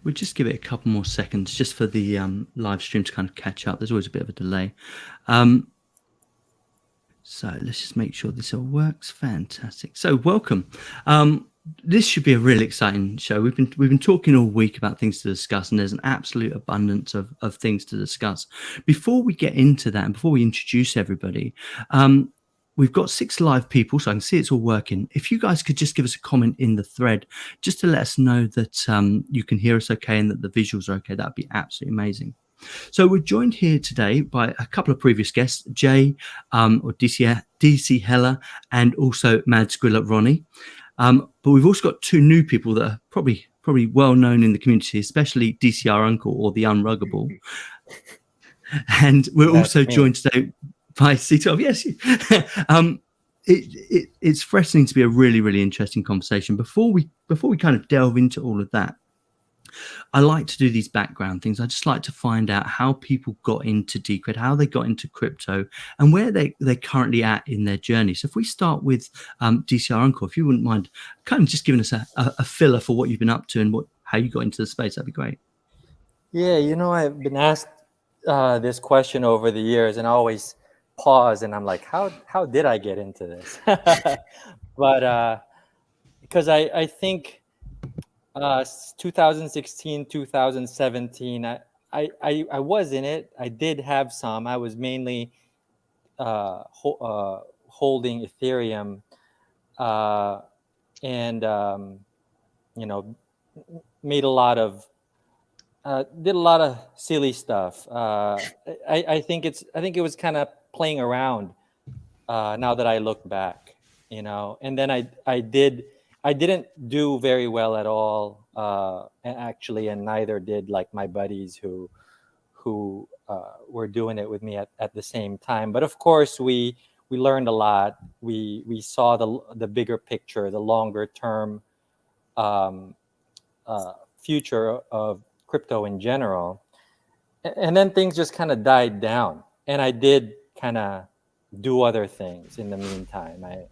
We'll just give it a couple more seconds just for the live stream to kind of catch up. There's always a bit of a delay. So let's just make sure this all works. Fantastic. So welcome. This should be a really exciting show. We've been talking all week about things to discuss, and there's an absolute abundance of things to discuss. Before we get into that, and before we introduce everybody, we've got 6 live people, so I can see it's all working. If you guys could just give us a comment in the thread, just to let us know that you can hear us okay and that the visuals are okay, that'd be absolutely amazing. So we're joined here today by a couple of previous guests, Jay or DC Heller, and also Mad Squilla Ronnie. But we've also got 2 new people that are probably well known in the community, especially DCR Uncle or the Unruggable. And we're also joined today by C12. Yes, it's threatening to be a really, really interesting conversation. Before we kind of delve into all of that, I like to do these background things. I just like to find out how people got into Decred, how they got into crypto, and where they're currently at in their journey. So if we start with DCR Uncle, if you wouldn't mind kind of just giving us a filler for what you've been up to and how you got into the space, that'd be great. Yeah, I've been asked this question over the years, and I always pause and I'm like, how did I get into this? But because I think 2016, 2017, I was in it. I did have some. I was mainly holding Ethereum, and made a lot of did a lot of silly stuff. I think it was kind of playing around. Now that I look back, and then I didn't do very well at all, actually, and neither did like my buddies who were doing it with me at the same time. But of course, we learned a lot. We saw the bigger picture, the longer term future of crypto in general, and then things just kind of died down. And I did kind of do other things in the meantime. I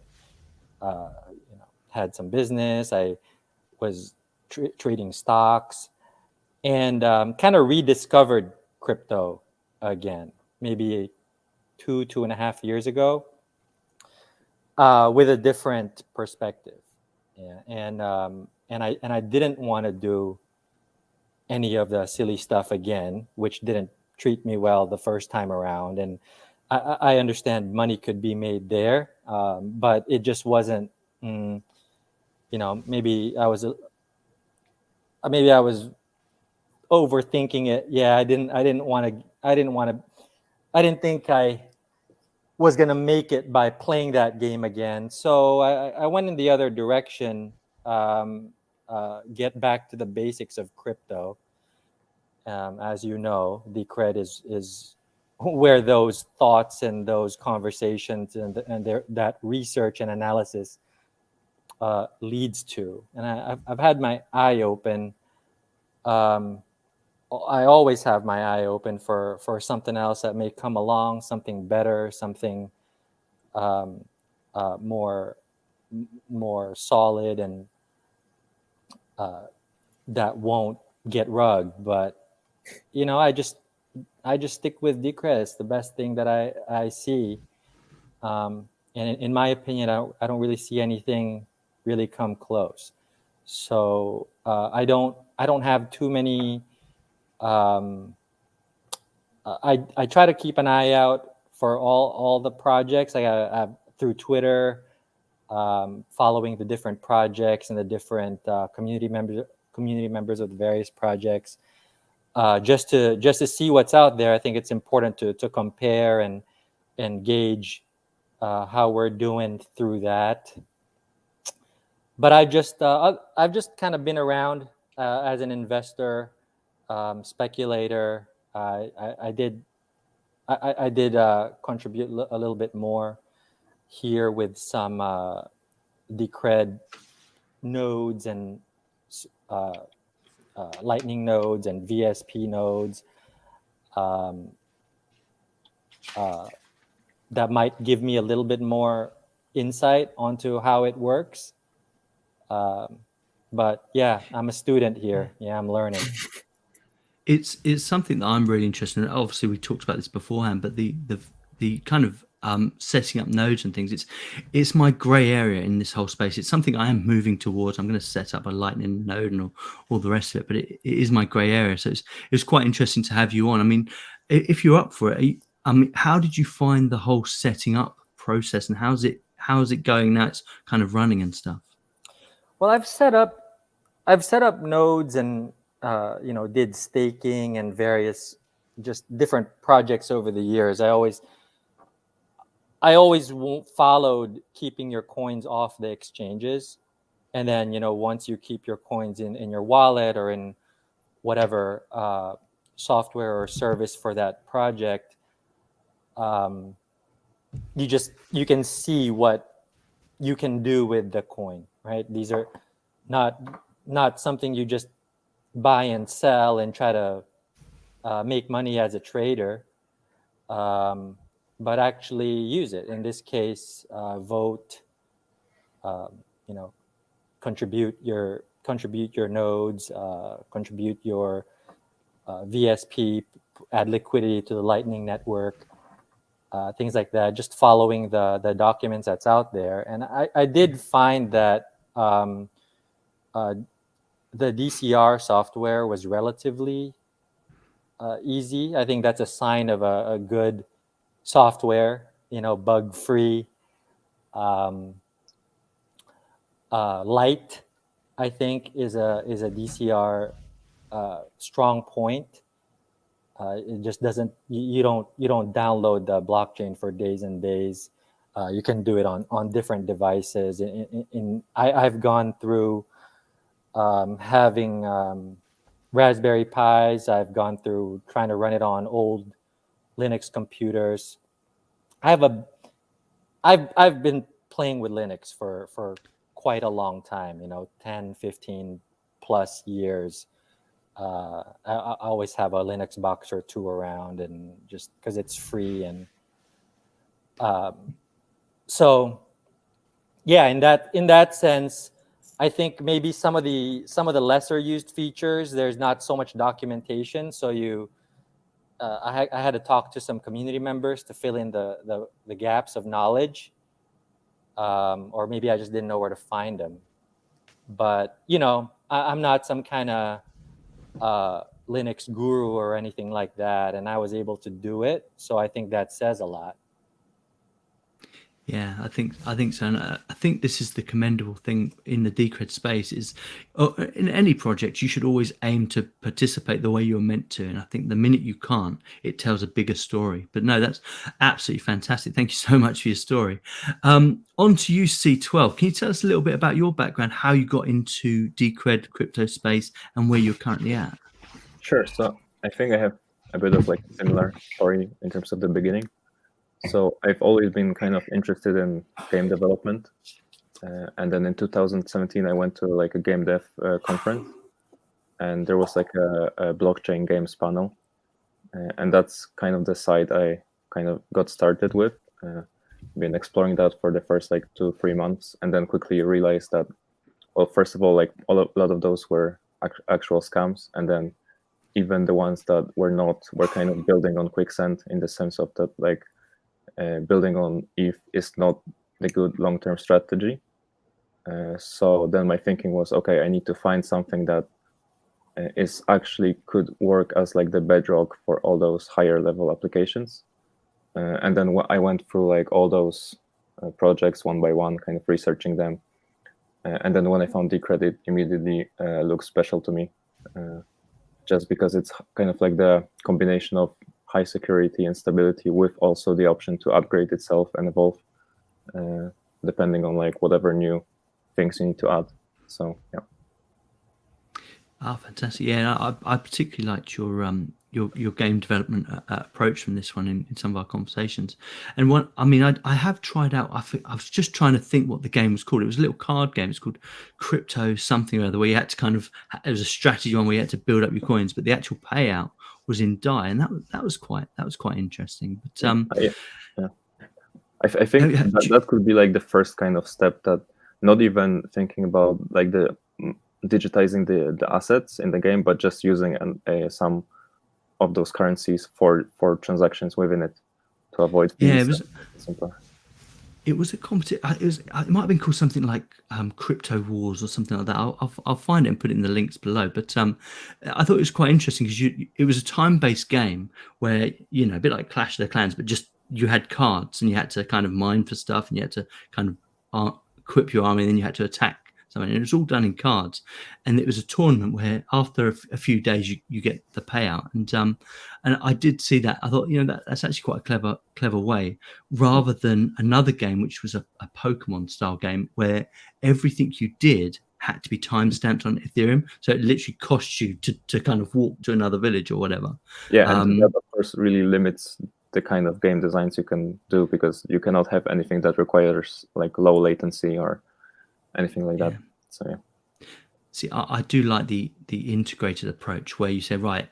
had some business. I was trading stocks, and kind of rediscovered crypto again, maybe 2.5 years ago, with a different perspective. Yeah, and I didn't want to do any of the silly stuff again, which didn't treat me well the first time around. And I understand money could be made there, but it just wasn't. Maybe I was overthinking it. Yeah, I didn't think I was gonna make it by playing that game again. So I went in the other direction. Get back to the basics of crypto. As you know, Decred is where those thoughts and those conversations and that research and analysis leads to. And I've had my eye open. I always have my eye open for something else that may come along, something better, something more solid, and that won't get rugged. But I just stick with Decred. It's the best thing that I see. And in my opinion, I don't really see anything really come close. So I don't have too many. I try to keep an eye out for all the projects. I through Twitter, following the different projects and the different community members of the various projects, just to see what's out there. I think it's important to compare and gauge how we're doing through that. But I've just kind of been around as an investor, speculator. I did contribute a little bit more here with some Decred nodes and Lightning nodes and VSP nodes that might give me a little bit more insight onto how it works. But yeah, I'm a student here. Yeah, I'm learning. It's something that I'm really interested in. Obviously, we talked about this beforehand, but the kind of setting up nodes and things, it's my grey area in this whole space. It's something I am moving towards. I'm going to set up a Lightning node and all the rest of it, but it is my grey area. So it's quite interesting to have you on. I mean, if you're up for it, I mean, how did you find the whole setting up process, and how's it going now? It's kind of running and stuff. Well, I've set up nodes and did staking and various just different projects over the years. I always followed keeping your coins off the exchanges, and then once you keep your coins in your wallet or in whatever software or service for that project, you can see what you can do with the coin, right? These are not something you just buy and sell and try to make money as a trader, but actually use it. In this case, vote, contribute your nodes, contribute your VSP, add liquidity to the Lightning Network, things like that, just following the documents that's out there. And I did find that the DCR software was relatively easy. I think that's a sign of a good software, bug-free, light, I think is a DCR strong point. It just doesn't. You don't download the blockchain for days and days. You can do it on different devices. I've gone through having Raspberry Pis. I've gone through trying to run it on old Linux computers. I've been playing with Linux for quite a long time. 10, 15 plus years. I always have a Linux box or two around, and just because it's free, and so yeah, in that sense, I think maybe some of the lesser used features, there's not so much documentation, so I had to talk to some community members to fill in the gaps of knowledge, or maybe I just didn't know where to find them. But I'm not some kind of Linux guru or anything like that, and I was able to do it, so I think that says a lot. Yeah, I think so. And I think this is the commendable thing in the Decred space is in any project, you should always aim to participate the way you're meant to. And I think the minute you can't, it tells a bigger story. But no, that's absolutely fantastic. Thank you so much for your story. On to you, C12. Can you tell us a little bit about your background, how you got into Decred crypto space and where you're currently at? Sure. So I think I have a bit of like a similar story in terms of the beginning. So I've always been kind of interested in game development, and then in 2017 I went to like a game dev conference, and there was like a blockchain games panel, and that's kind of the side I kind of got started with. Been exploring that for the first like 2-3 months, and then quickly realized that, well, first of all, like a lot of those were actual scams, and then even the ones that were not were kind of building on quicksand, in the sense of that like building on ETH is not the good long-term strategy. So then my thinking was, okay, I need to find something that is actually could work as like the bedrock for all those higher level applications. And then I went through like all those projects one by one, kind of researching them. And then when I found Decred, it immediately looked special to me, just because it's kind of like the combination of high security and stability with also the option to upgrade itself and evolve depending on like whatever new things you need to add. So yeah. Fantastic. Yeah, I particularly liked your game development approach from this one in some of our conversations. And I have tried out. I was just trying to think what the game was called. It was a little card game. It's called Crypto something or other, where you had to it was a strategy one where you had to build up your coins, but the actual payout was in DAI, and that was quite interesting. But yeah. I think that could be like the first kind of step, that not even thinking about like the digitizing the assets in the game, but just using some of those currencies for transactions within it to avoid fees. Simpler. It was a competition. It might have been called something like Crypto Wars or something like that. I'll find it and put it in the links below. But I thought it was quite interesting because it was a time-based game where, you know, a bit like Clash of the Clans, but just you had cards and you had to kind of mine for stuff and you had to kind of equip your army and then you had to attack something. And it was all done in cards. And it was a tournament where after a few days you get the payout. And I did see that. I thought, you know, that's actually quite a clever way, rather than another game which was a Pokemon style game where everything you did had to be timestamped on Ethereum, so it literally cost you to kind of walk to another village or whatever. Yeah, and that of course really limits the kind of game designs you can do, because you cannot have anything that requires like low latency or anything like that. So yeah. See, I do like the integrated approach where you say, right,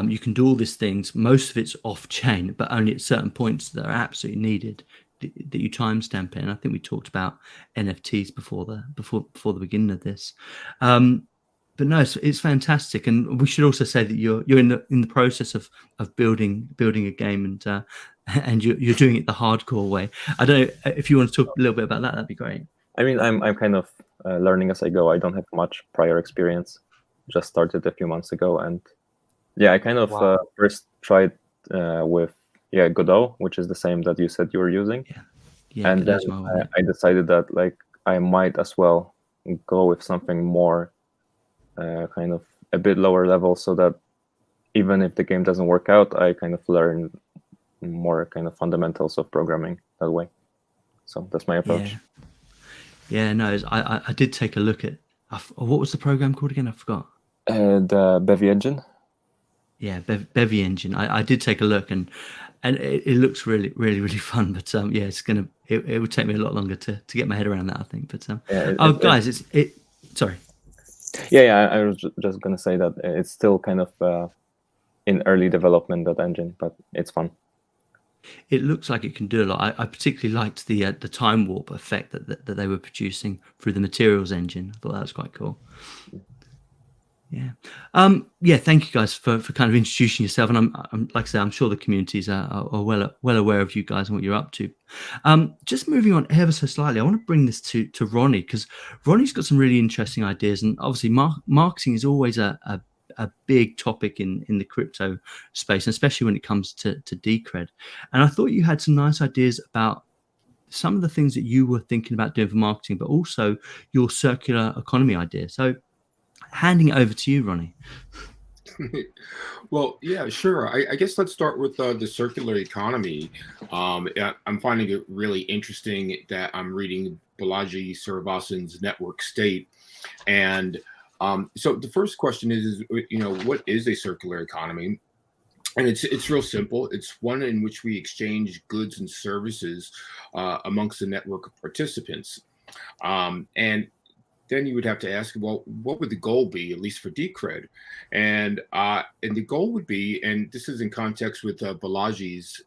you can do all these things. Most of it's off chain, but only at certain points that are absolutely needed that you timestamp in. I think we talked about NFTs before the beginning of this. But no, it's fantastic, and we should also say that you're in the process of building a game, and you're doing it the hardcore way. I don't know if you want to talk a little bit about that. That'd be great. I mean, I'm kind of learning as I go. I don't have much prior experience. Just started a few months ago, and yeah, I kind of first tried with Godot, which is the same that you said you were using. Yeah, and then I decided that like I might as well go with something more kind of a bit lower level, so that even if the game doesn't work out, I kind of learn more kind of fundamentals of programming that way. So that's my approach. Yeah, no, I did take a look at what was the program called again? I forgot. The Bevy engine. Yeah, Bevy engine. I did take a look, and it looks really, really, really fun. But yeah, it would take me a lot longer to get my head around that, I think. But guys, sorry. Yeah, I was just gonna say that it's still kind of in early development, that engine, but it's fun. It looks like it can do a lot. I particularly liked the time warp effect that they were producing through the materials engine. I thought that was quite cool. Yeah. Thank you guys for kind of introducing yourself. And I'm like I say, I'm sure the communities are well aware of you guys and what you're up to. Just moving on ever so slightly, I want to bring this to Ronnie, because Ronnie's got some really interesting ideas, and obviously marketing is always a big topic in the crypto space, and especially when it comes to Decred. And I thought you had some nice ideas about some of the things that you were thinking about doing for marketing, but also your circular economy idea. So handing it over to you, Ronnie. Well, yeah, sure. I guess let's start with the circular economy. I'm finding it really interesting that I'm reading Balaji Srinivasan's Network State. And so the first question is, you know, what is a circular economy? And it's real simple. It's one in which we exchange goods and services amongst the network of participants. And then you would have to ask, well, what would the goal be, at least for Decred? And the goal would be, and this is in context with Balaji's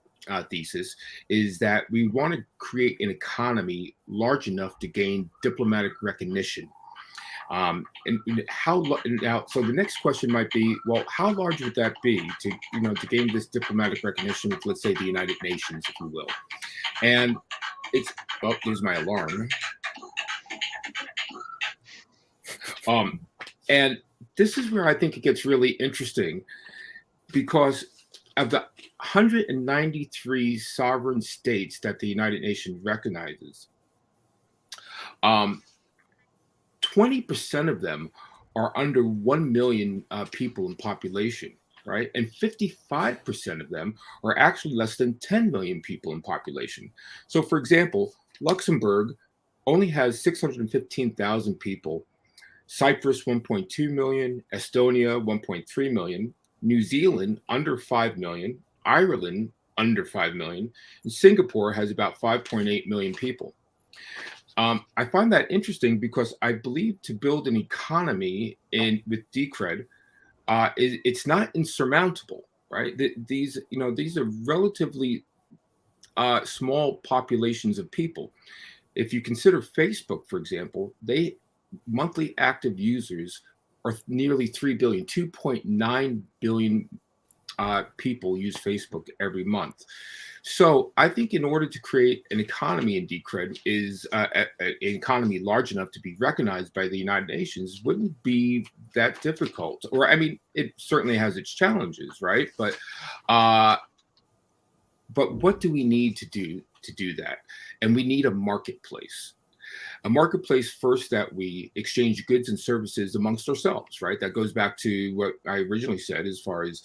thesis, is that we want to create an economy large enough to gain diplomatic recognition. And how now? So the next question might be, well, how large would that be to gain this diplomatic recognition with, let's say, the United Nations, if you will? And there's my alarm. And this is where I think it gets really interesting, because of the 193 sovereign states that the United Nations recognizes, 20% of them are under 1 million people in population, right? And 55% of them are actually less than 10 million people in population. So, for example, Luxembourg only has 615,000 people, Cyprus 1.2 million, Estonia 1.3 million, New Zealand under 5 million, Ireland under 5 million, and Singapore has about 5.8 million people. I find that interesting because I believe to build an economy with Decred, it's not insurmountable, right? These are relatively small populations of people. If you consider Facebook, for example, they monthly active users are nearly 3 billion, 2.9 billion people use Facebook every month. So I think in order to create an economy in Decred is an economy large enough to be recognized by the United Nations wouldn't be that difficult. Or I mean, it certainly has its challenges, right? But what do we need to do that? And we need a marketplace. A marketplace first that we exchange goods and services amongst ourselves, right? That goes back to what I originally said as far as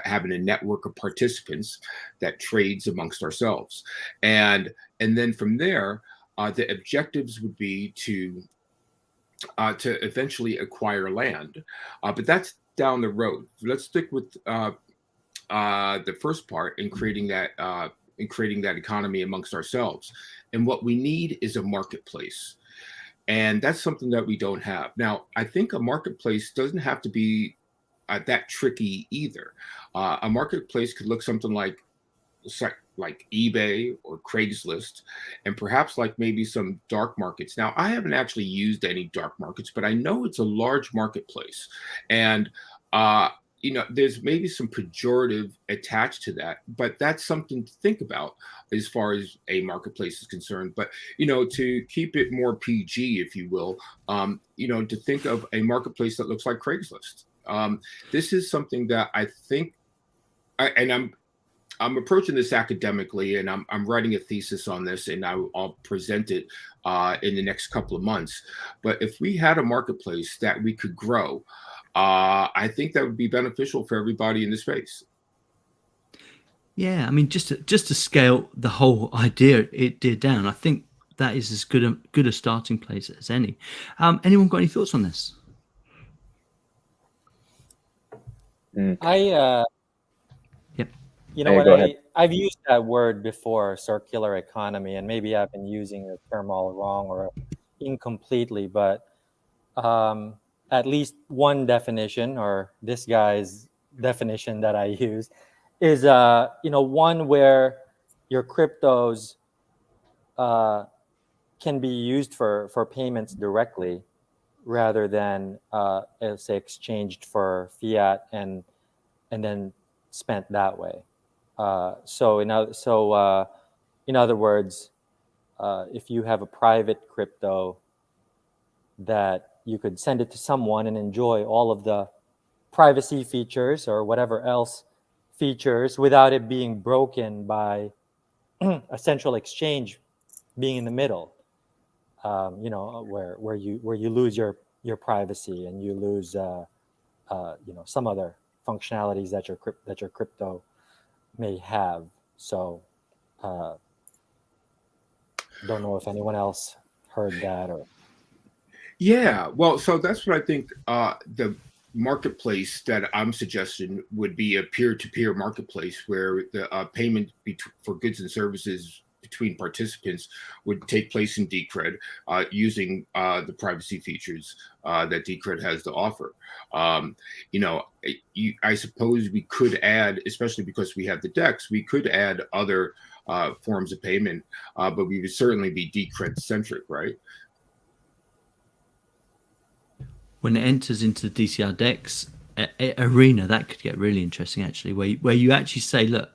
having a network of participants that trades amongst ourselves. And then from there, the objectives would be to eventually acquire land. But that's down the road. Let's stick with the first part in creating that economy amongst ourselves. And what we need is a marketplace. And that's something that we don't have. Now, I think a marketplace doesn't have to be that tricky either. A marketplace could look something like eBay or Craigslist, and perhaps like maybe some dark markets. Now, I haven't actually used any dark markets, but I know it's a large marketplace. And there's maybe some pejorative attached to that, but that's something to think about as far as a marketplace is concerned. But, to keep it more PG, if you will, to think of a marketplace that looks like Craigslist. This is something that I think, I'm approaching this academically, and I'm writing a thesis on this, and I'll present it in the next couple of months. But if we had a marketplace that we could grow, I think that would be beneficial for everybody in the space. Yeah, I mean, just to scale the whole idea down, I think that is as good a starting place as any. Anyone got any thoughts on this? Yep. You know what? I've used that word before, circular economy, and maybe I've been using the term all wrong or incompletely, but at least one definition, or this guy's definition that I use, is one where your cryptos can be used for payments directly, rather than say exchanged for fiat and then spent that way. So in other words, if you have a private crypto that you could send it to someone and enjoy all of the privacy features or whatever else features without it being broken by a central exchange being in the middle, where you lose your privacy and you lose some other functionalities that your crypto may have. So don't know if anyone else heard that or. Yeah, well, so that's what I think the marketplace that I'm suggesting would be a peer-to-peer marketplace where the payment for goods and services between participants would take place in Decred using the privacy features that Decred has to offer. I suppose we could add, especially because we have the DEX, we could add other forms of payment, but we would certainly be Decred centric, right? When it enters into the DCRDEX arena, that could get really interesting, actually, where you actually say, look,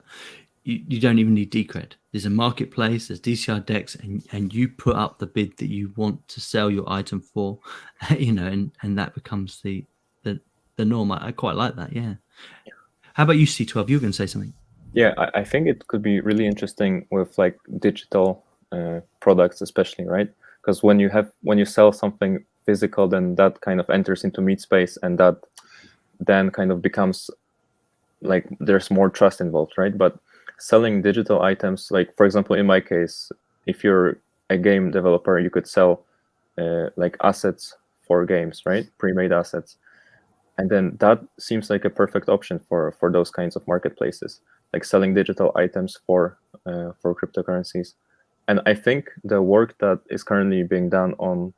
you don't even need Decred. There's a marketplace, there's DCRDEX, and you put up the bid that you want to sell your item for, and that becomes the norm. I quite like that, yeah. How about you, C12? You were going to say something. Yeah, I think it could be really interesting with like digital products, especially, right? Because when you sell something physical, then that kind of enters into meat space, and that then kind of becomes like there's more trust involved, right? But selling digital items, like for example, in my case, if you're a game developer, you could sell like assets for games, right? Pre-made assets, and then that seems like a perfect option for those kinds of marketplaces, like selling digital items for cryptocurrencies. And I think the work that is currently being done on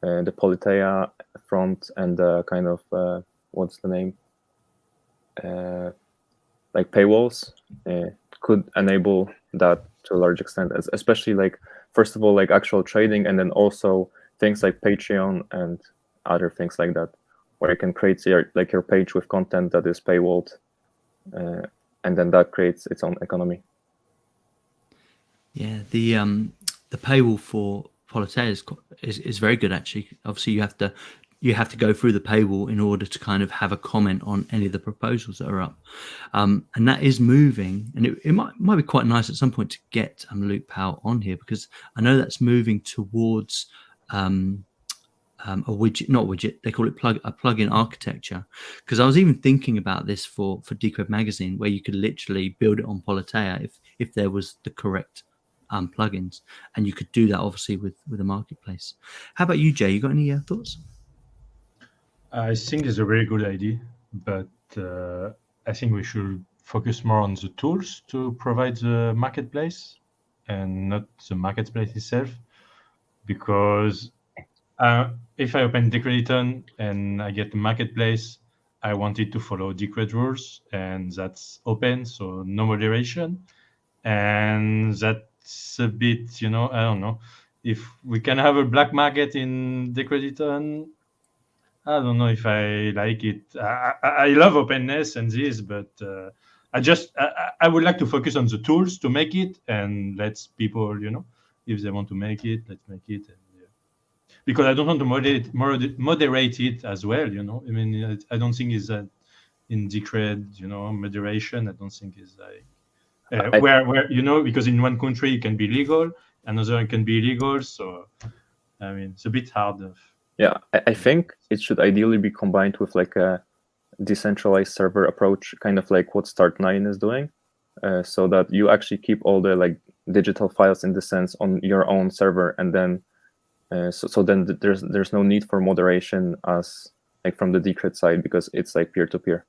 the Politeia front and the kind of what's the name, like paywalls, could enable that to a large extent, especially like first of all like actual trading, and then also things like Patreon and other things like that, where you can create your page with content that is paywalled, and then that creates its own economy. Yeah, the paywall for Politeia is very good, actually. Obviously, you have to go through the paywall in order to kind of have a comment on any of the proposals that are up, and that is moving. And it might be quite nice at some point to get Luke Powell on here, because I know that's moving towards a widget, not widget, they call it a plugin architecture. Because I was even thinking about this for Decred Magazine, where you could literally build it on Politeia if there was the correct plugins, and you could do that obviously with a marketplace. How about you, Jay? You got any thoughts? I think it's a very good idea, but I think we should focus more on the tools to provide the marketplace and not the marketplace itself, because if I open Decrediton and I get the marketplace, I want it to follow Decred rules, and that's open, so no moderation. And that's a bit, I don't know. If we can have a black market in Decrediton, I don't know if I like it. I love openness and this, but I would like to focus on the tools to make it, and let people, if they want to make it, let's make it. And, because I don't want to moderate it as well, I mean, I don't think is that in Decred, moderation. I don't think is like where because in one country it can be legal, another it can be illegal. So I mean, it's a bit hard. Yeah, I think it should ideally be combined with like a decentralized server approach, kind of like what Start9 is doing, so that you actually keep all the like digital files in the sense on your own server, and then so then there's no need for moderation as like from the Decred side, because it's like peer-to-peer.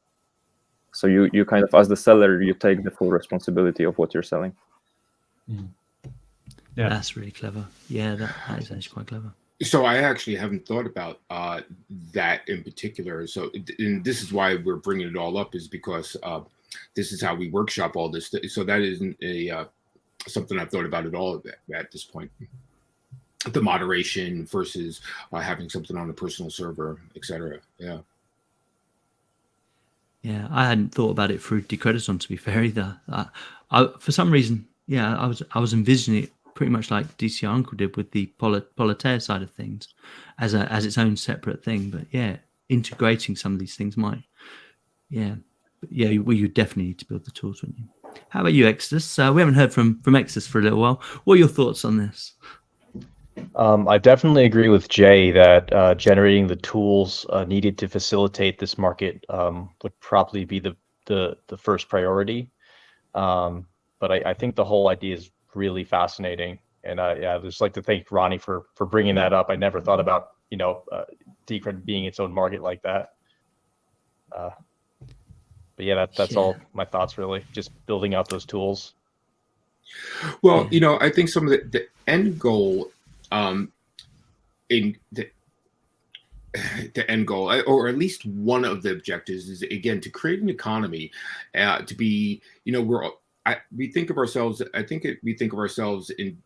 So you kind of, as the seller, you take the full responsibility of what you're selling. Mm. Yeah, that's really clever. Yeah, that is actually quite clever. So I actually haven't thought about that in particular. So, and this is why we're bringing it all up, is because this is how we workshop all this. So that isn't something I've thought about at all at this point. The moderation versus having something on a personal server, etc. Yeah. Yeah, I hadn't thought about it through Decrediton, to be fair, either. For some reason, yeah, I was envisioning it pretty much like DCR Uncle did with the Politeia side of things, as its own separate thing. But yeah, integrating some of these things might, you definitely need to build the tools, wouldn't you? How about you, Exodus? We haven't heard from Exodus for a little while. What are your thoughts on this? I definitely agree with Jay that generating the tools needed to facilitate this market would probably be the first priority. But I think the whole idea is really fascinating, and I'd just like to thank Ronnie for bringing that up. I never thought about Decred being its own market like that. But yeah, that's all my thoughts, really. Just building out those tools. Well, I think some of the end goal. In the end goal, or at least one of the objectives, is again to create an economy, to be, we think of ourselves. I think we think of ourselves in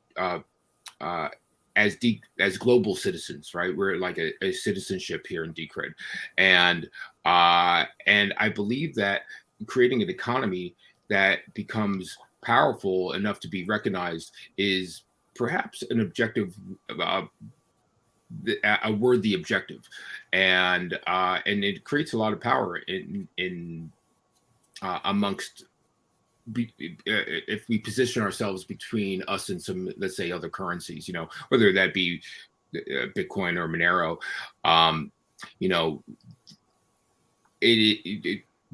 as global citizens, right? We're like a citizenship here in Decred, and I believe that creating an economy that becomes powerful enough to be recognized is perhaps an objective, a worthy objective, and it creates a lot of power in amongst. If we position ourselves between us and some, let's say, other currencies, whether that be Bitcoin or Monero,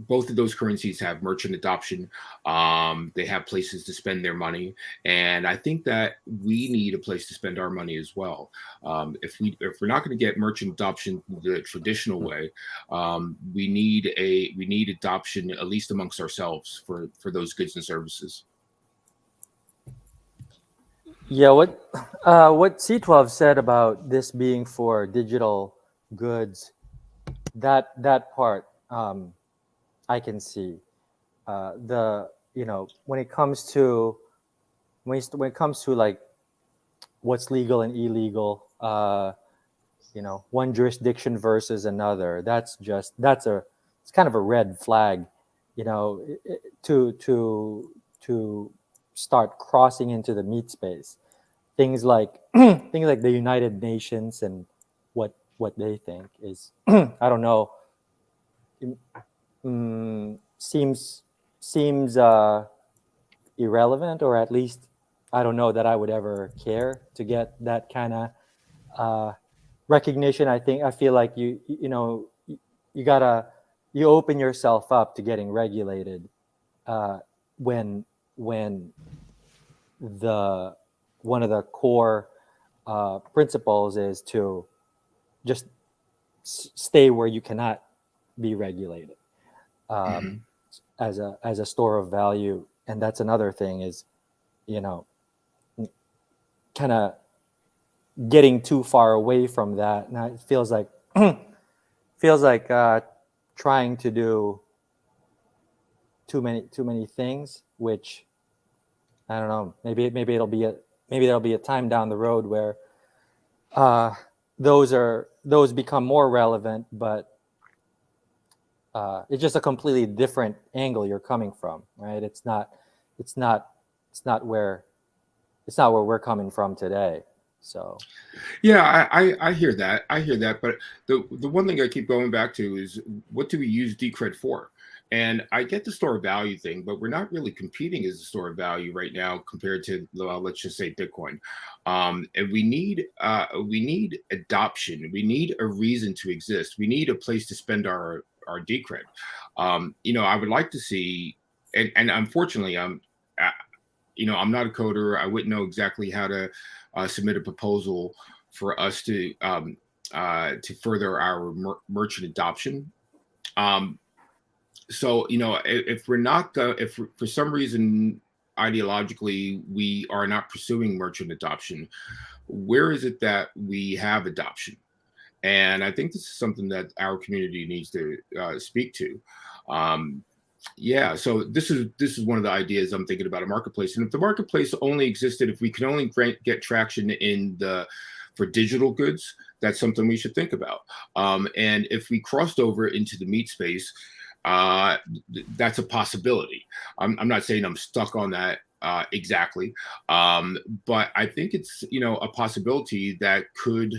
both of those currencies have merchant adoption. They have places to spend their money, and I think that we need a place to spend our money as well. If we're not going to get merchant adoption the traditional way, we need adoption, at least amongst ourselves, for those goods and services. Yeah, what C12 said about this being for digital goods, that part. I can see when it comes to like what's legal and illegal, one jurisdiction versus another. It's kind of a red flag, to start crossing into the meat space. Things like the United Nations and what they think is I don't know, seems irrelevant, or at least I don't know that I would ever care to get that kind of recognition. I feel like you open yourself up to getting regulated when one of the core principles is to just stay where you cannot be regulated as a store of value. And that's another thing is, kind of getting too far away from that. Now it feels like trying to do too many things, which I don't know. Maybe there'll be a time down the road where those become more relevant, but it's just a completely different angle you're coming from, right? It's not where we're coming from today. So yeah, I hear that. But the one thing I keep going back to is, what do we use Decred for? And I get the store of value thing, but we're not really competing as a store of value right now compared to, let's just say, Bitcoin. And we need adoption. We need a reason to exist. We need a place to spend our Decred. I would like to see, and unfortunately, I'm not a coder. I wouldn't know exactly how to submit a proposal for us to further our merchant adoption. So, if we're not, if for some reason ideologically we are not pursuing merchant adoption, where is it that we have adoption? And I think this is something that our community needs to speak to. So this is one of the ideas I'm thinking about a marketplace. And if the marketplace only existed, if we could only get traction for digital goods, that's something we should think about. And if we crossed over into the meat space, that's a possibility. I'm not saying I'm stuck on that exactly, but I think it's a possibility that could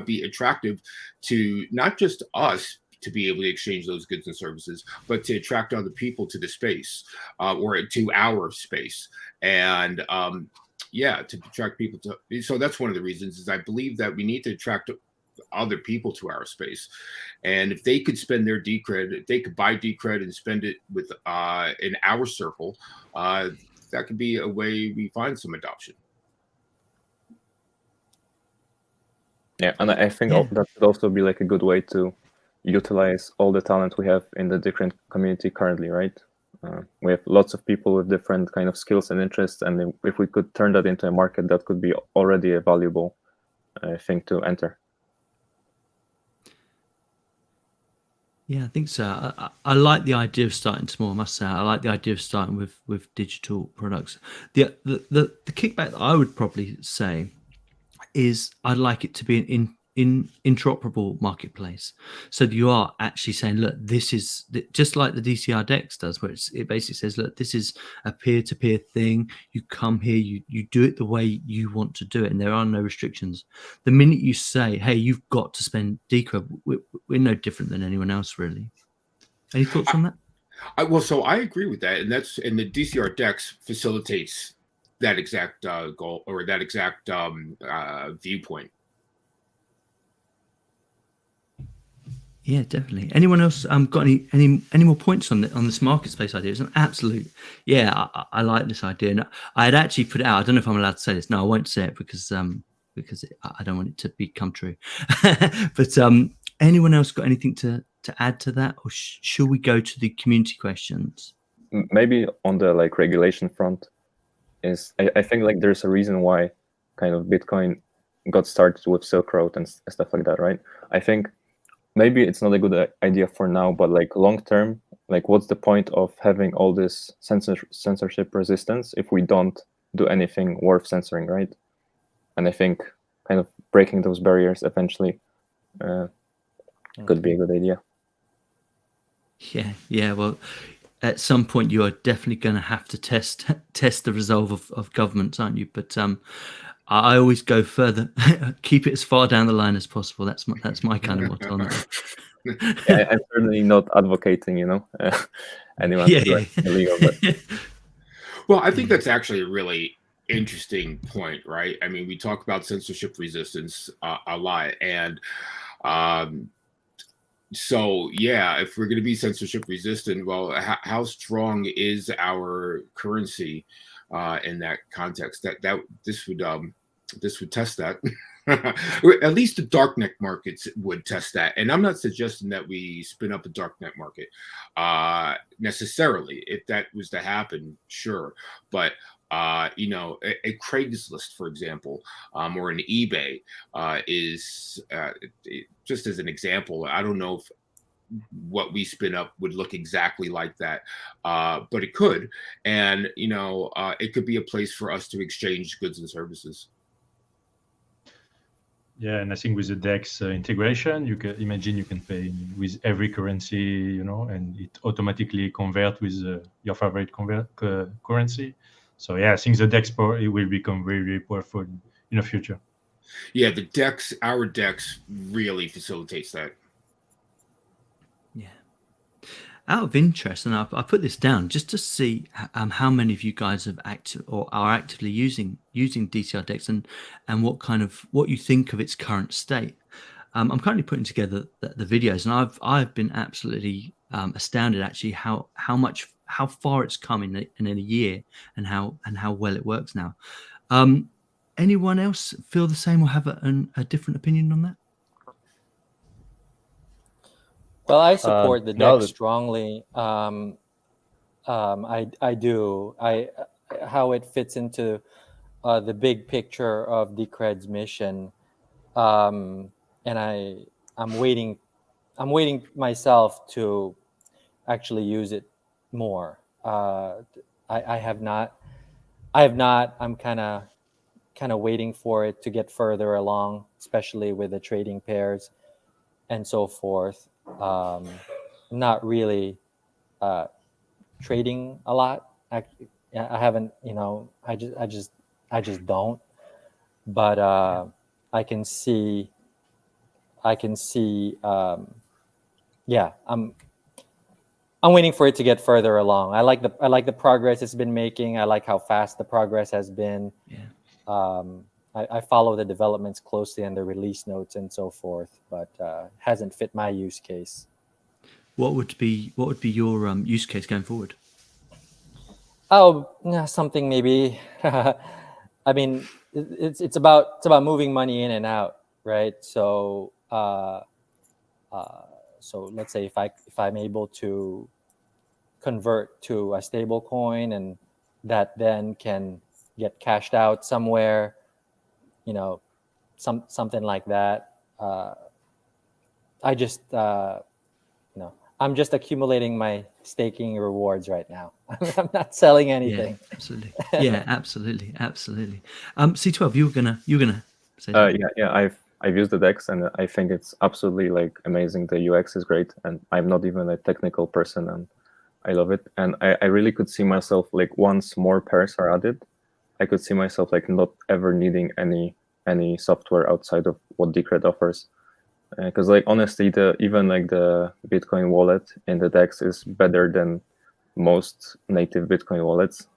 be attractive to not just us to be able to exchange those goods and services, but to attract other people to the space or to our space, and to attract people to. So that's one of the reasons is I believe that we need to attract other people to our space, and if they could spend their Decred, if they could buy Decred and spend it with in our circle, that could be a way we find some adoption. Yeah, and I think that could also be like a good way to utilize all the talent we have in the different community currently, right? We have lots of people with different kind of skills and interests, and if we could turn that into a market, that could be already a valuable thing to enter. Yeah, I think so. I like the idea of starting small. I must say, I like the idea of starting with digital products. The kickback that I would probably say is I'd like it to be an interoperable marketplace. So you are actually saying, look, this is just like the DCRDEX does, where it basically says, look, this is a peer-to-peer thing. You come here, you do it the way you want to do it, and there are no restrictions. The minute you say, hey, you've got to spend Decred, we're no different than anyone else, really. Any thoughts on that? So I agree with that, and the DCRDEX facilitates that exact goal or that exact viewpoint. Yeah, definitely. Anyone else got any more points on this market space idea? It's an absolute, I like this idea. And I had actually put it out. I don't know if I'm allowed to say this. No, I won't say it because I don't want it to become true. But anyone else got anything to add to that, or should we go to the community questions? Maybe on the regulation front, is I think there's a reason why kind of Bitcoin got started with Silk Road and stuff like that, right? I think maybe it's not a good idea for now, but long term, what's the point of having all this censorship resistance if we don't do anything worth censoring, right? And I think kind of breaking those barriers eventually could be a good idea. Yeah. Well, at some point you are definitely going to have to test the resolve of governments, aren't you? But I always go further, keep it as far down the line as possible. That's my kind of motto on that. Yeah, I'm certainly not advocating, anyone to do anything illegal. But Well, I think that's actually a really interesting point, right? I mean, we talk about censorship resistance a lot, and so yeah, if we're going to be censorship resistant, well, how strong is our currency in that context? That this would test that. At least the darknet markets would test that. And I'm not suggesting that we spin up a darknet market necessarily. If that was to happen, sure. But a Craigslist, for example, or an eBay is just as an example. I don't know if what we spin up would look exactly like that, but it could. And, it could be a place for us to exchange goods and services. Yeah, and I think with the DEX integration, you can pay with every currency, and it automatically convert with your favorite currency. So yeah, I think the DEX it will become very, very powerful in the future. Yeah, our DEX really facilitates that. Yeah. Out of interest, and I put this down just to see how many of you guys have are actively using DCRDEX and what you think of its current state. I'm currently putting together the videos, and I've been absolutely astounded actually how far it's come in a year and how well it works now. Anyone else feel the same or have a different opinion on that? Well, I support the no, DEX strongly. I do. How it fits into the big picture of Decred's mission, and I'm waiting myself to actually use it more. I have not. I'm kind of waiting for it to get further along, especially with the trading pairs and so forth. Not really trading a lot. I haven't, I just don't. But I can see. Yeah, I'm waiting for it to get further along. I like the progress it's been making. I like how fast the progress has been. Yeah. I follow the developments closely and the release notes and so forth, but hasn't fit my use case. What would be your use case going forward? Oh, something maybe. I mean, it's about moving money in and out, right? So so let's say if I'm able to convert to a stable coin and that then can get cashed out somewhere, something like that. I just I'm just accumulating my staking rewards right now. I'm not selling anything. Yeah, absolutely. Yeah, absolutely. C12, you were gonna say that. yeah, I've used the DEX, and I think it's absolutely amazing. The UX is great, and I'm not even a technical person, and I love it. And I really could see myself once more pairs are added, I could see myself not ever needing any software outside of what Decred offers. Because honestly, even the Bitcoin wallet in the DEX is better than most native Bitcoin wallets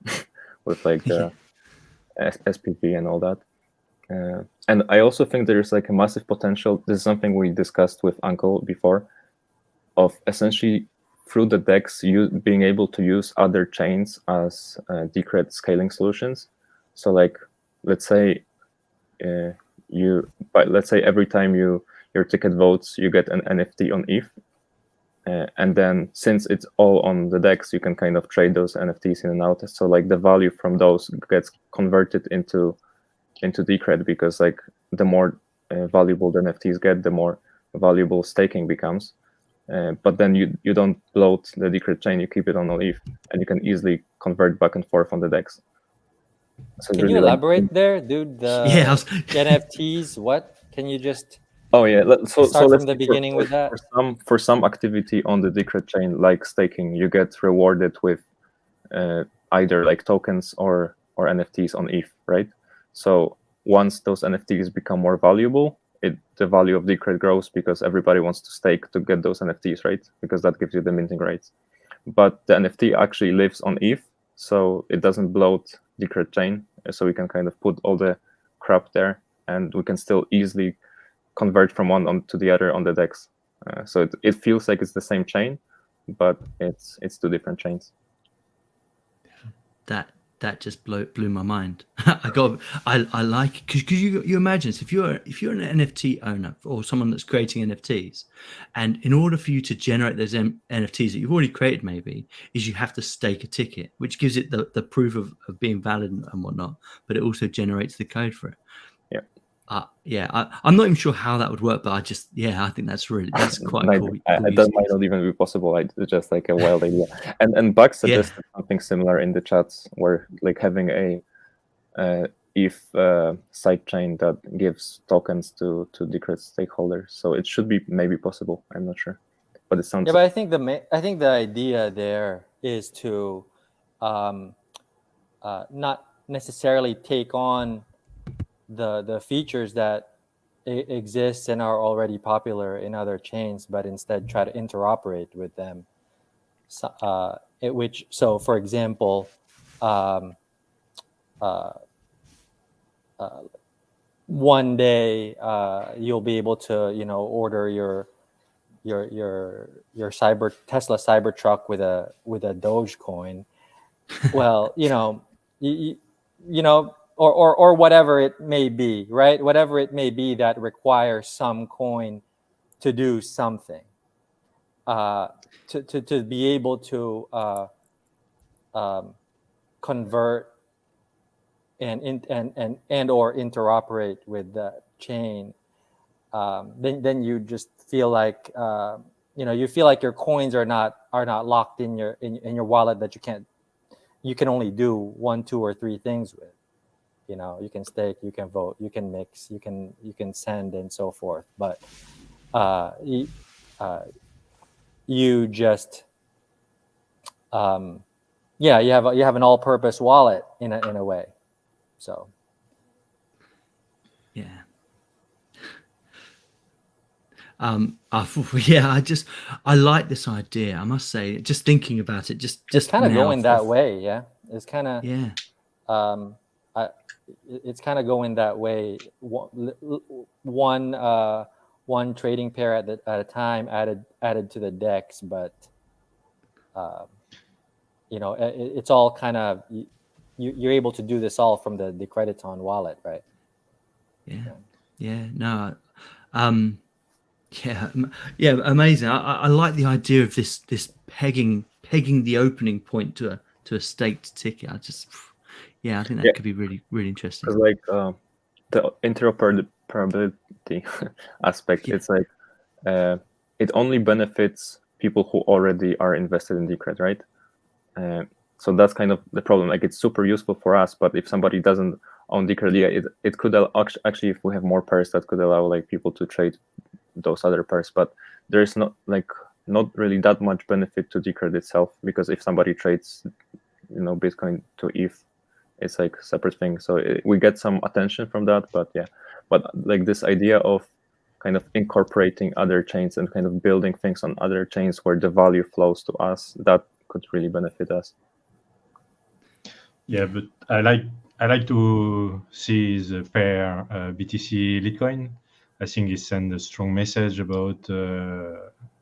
with the SPV and all that. And I also think there's a massive potential. This is something we discussed with Uncle before, of essentially through the DEX being able to use other chains as Decred scaling solutions. So let's say let's say every time your ticket votes, you get an NFT on ETH. And then since it's all on the DEX, you can kind of trade those NFTs in and out. So the value from those gets converted into Decred, because the more valuable the NFTs get, the more valuable staking becomes. But then you don't bloat the Decred chain, you keep it on ETH, and you can easily convert back and forth on the DEX. So can you elaborate there, dude? The Yeah, NFTs, what? Can you just Oh yeah. So Start let's from the say beginning with that. for some activity on the Decred chain, like staking, you get rewarded with either like tokens or NFTs on ETH, right? So once those NFTs become more valuable, the value of Decred grows because everybody wants to stake to get those NFTs, right? Because that gives you the minting rights. But the NFT actually lives on ETH, so it doesn't bloat Decred chain. So we can kind of put all the crap there, and we can still easily convert from one to the other on the DEX. So it feels like it's the same chain, but it's two different chains. That just blew my mind. I like, because you imagine, so if you're an NFT owner or someone that's creating NFTs, and in order for you to generate those NFTs that you've already created, maybe is you have to stake a ticket, which gives it the proof of being valid and whatnot, but it also generates the code for it. I'm not even sure how that would work, but I think that's quite cool. That might not even be possible. It's just like a wild idea. And Buck suggested something similar in the chats, where like having a ETH sidechain that gives tokens to Decred stakeholders. So it should be maybe possible. I'm not sure, but it sounds. Yeah, but I think the idea there is to not necessarily take on the features that exist and are already popular in other chains, but instead try to interoperate with them. So for example, one day you'll be able to order your Tesla Cybertruck with a Dogecoin. Well, or whatever it may be, right? Whatever it may be that requires some coin to do something, to be able to convert and or interoperate with the chain. Then you just feel like you feel like your coins are not locked in your wallet, that you can only do 1, 2, or 3 things with. You can stake, you can vote, you can mix, you can send, and so forth. But you just you have an all-purpose wallet in a way. So I like this idea. I must say, just thinking about it, just kind of going that way. Yeah, it's kind of it's kind of going that way. One trading pair at a time added to the DEX, but it's all kind of you're able to do this all from the Decrediton wallet, right? Amazing. I like the idea of this pegging the opening point to a staked ticket. I think that could be really, really interesting. Because like the interoperability aspect, it's like it only benefits people who already are invested in Decred, right? So that's kind of the problem. Like, it's super useful for us, but if somebody doesn't own Decred, it could actually, if we have more pairs, that could allow like people to trade those other pairs. But there's not really that much benefit to Decred itself, because if somebody trades, Bitcoin to ETH, it's like a separate thing. So we get some attention from that, but like this idea of kind of incorporating other chains and kind of building things on other chains where the value flows to us, that could really benefit us. Yeah, but I like to see the pair BTC Litecoin. I think it sends a strong message about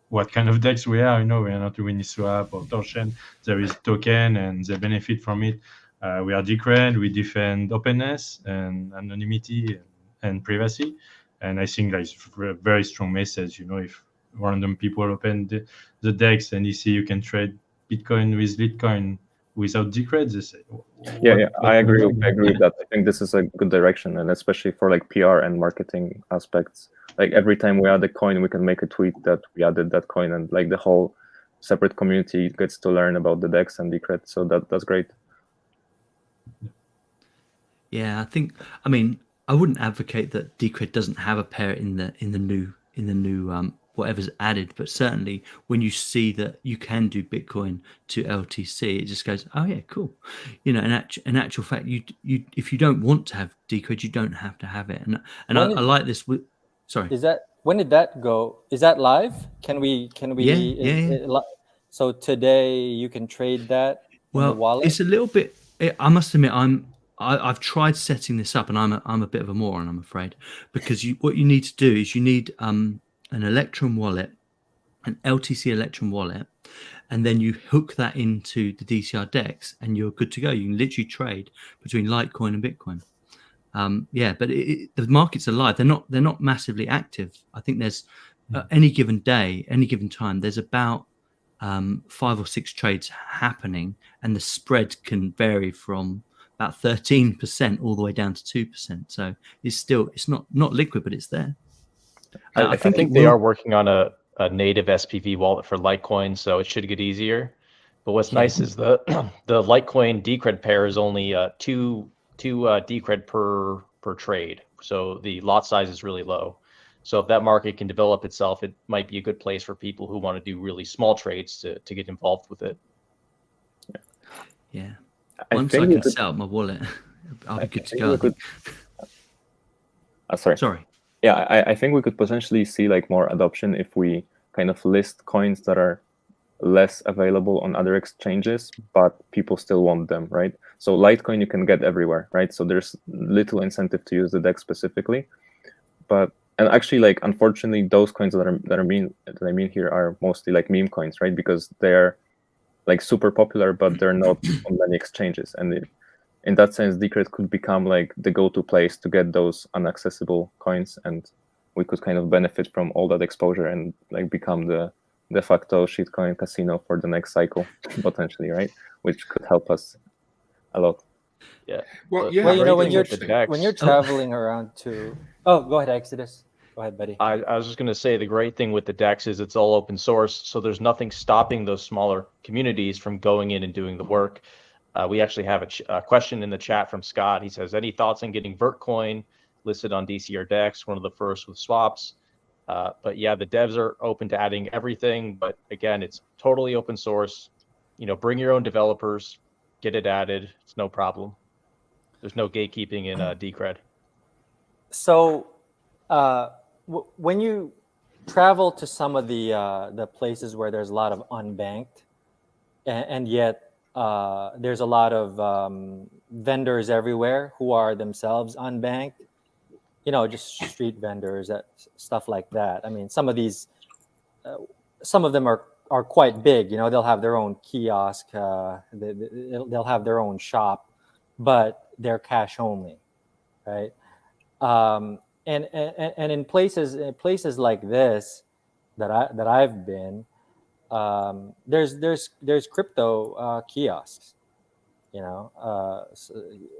what kind of DEX we are. We are not Uniswap or Torsion. There is token, and they benefit from it. We are Decred. We defend openness and anonymity and privacy. And I think that's a very strong message. If random people open the DEX and you see you can trade Bitcoin with Litecoin without Decred, they say, I agree with that. I think this is a good direction, and especially for like PR and marketing aspects. Like, every time we add a coin, we can make a tweet that we added that coin, and like the whole separate community gets to learn about the DEX and Decred. So that's great. Yeah, I I wouldn't advocate that Decred doesn't have a pair in the new whatever's added, but certainly when you see that you can do Bitcoin to LTC, it just goes, oh yeah, cool. In actual fact, you if you don't want to have Decred, you don't have to have it. And I like this. Sorry. When did that go? Is that live? Can we? Yeah. So today you can trade that in the wallet. It's a little bit. I must admit, I've tried setting this up, and I'm a bit of a moron, I'm afraid, because what you need to do is you need an Electrum wallet, an LTC Electrum wallet, and then you hook that into the DCRDEX, and you're good to go. You can literally trade between Litecoin and Bitcoin. But the markets are live. They're not massively active. I think there's any given day, any given time, there's about 5 or 6 trades happening, and the spread can vary from about 13% all the way down to 2%. So it's not liquid, but it's there. I think they are working on a native SPV wallet for Litecoin, so it should get easier. But what's nice is the Litecoin Decred pair is only two Decred per trade, so the lot size is really low. So if that market can develop itself, it might be a good place for people who want to do really small trades to get involved with it. Yeah. Once I can set up my wallet, I'll be good to go. Sorry. Yeah, I think we could potentially see like more adoption if we kind of list coins that are less available on other exchanges, but people still want them, right? So Litecoin you can get everywhere, right? So there's little incentive to use the DEX specifically, and actually, like, unfortunately, those coins that I mean here are mostly like meme coins, right? Because they're like super popular, but they're not on many exchanges. And in that sense, Decred could become like the go-to place to get those inaccessible coins, and we could kind of benefit from all that exposure and like become the de facto shitcoin casino for the next cycle, potentially, right? Which could help us a lot. Yeah. Well, when you're traveling around to. Oh, go ahead, Exodus. Go ahead, buddy. I was just going to say the great thing with the DEX is it's all open source, so there's nothing stopping those smaller communities from going in and doing the work. We actually have a question in the chat from Scott. He says, any thoughts on getting Vertcoin listed on DCRDEX, one of the first with swaps? But yeah, the devs are open to adding everything, but again, it's totally open source. Bring your own developers, get it added. It's no problem. There's no gatekeeping in Decred. So when you travel to some of the places where there's a lot of unbanked, and yet there's a lot of vendors everywhere who are themselves unbanked, just street vendors, stuff like that. I mean, some of them are quite big. They'll have their own kiosk, they'll have their own shop, but they're cash only, right? And in places like this that I've been, there's crypto kiosks.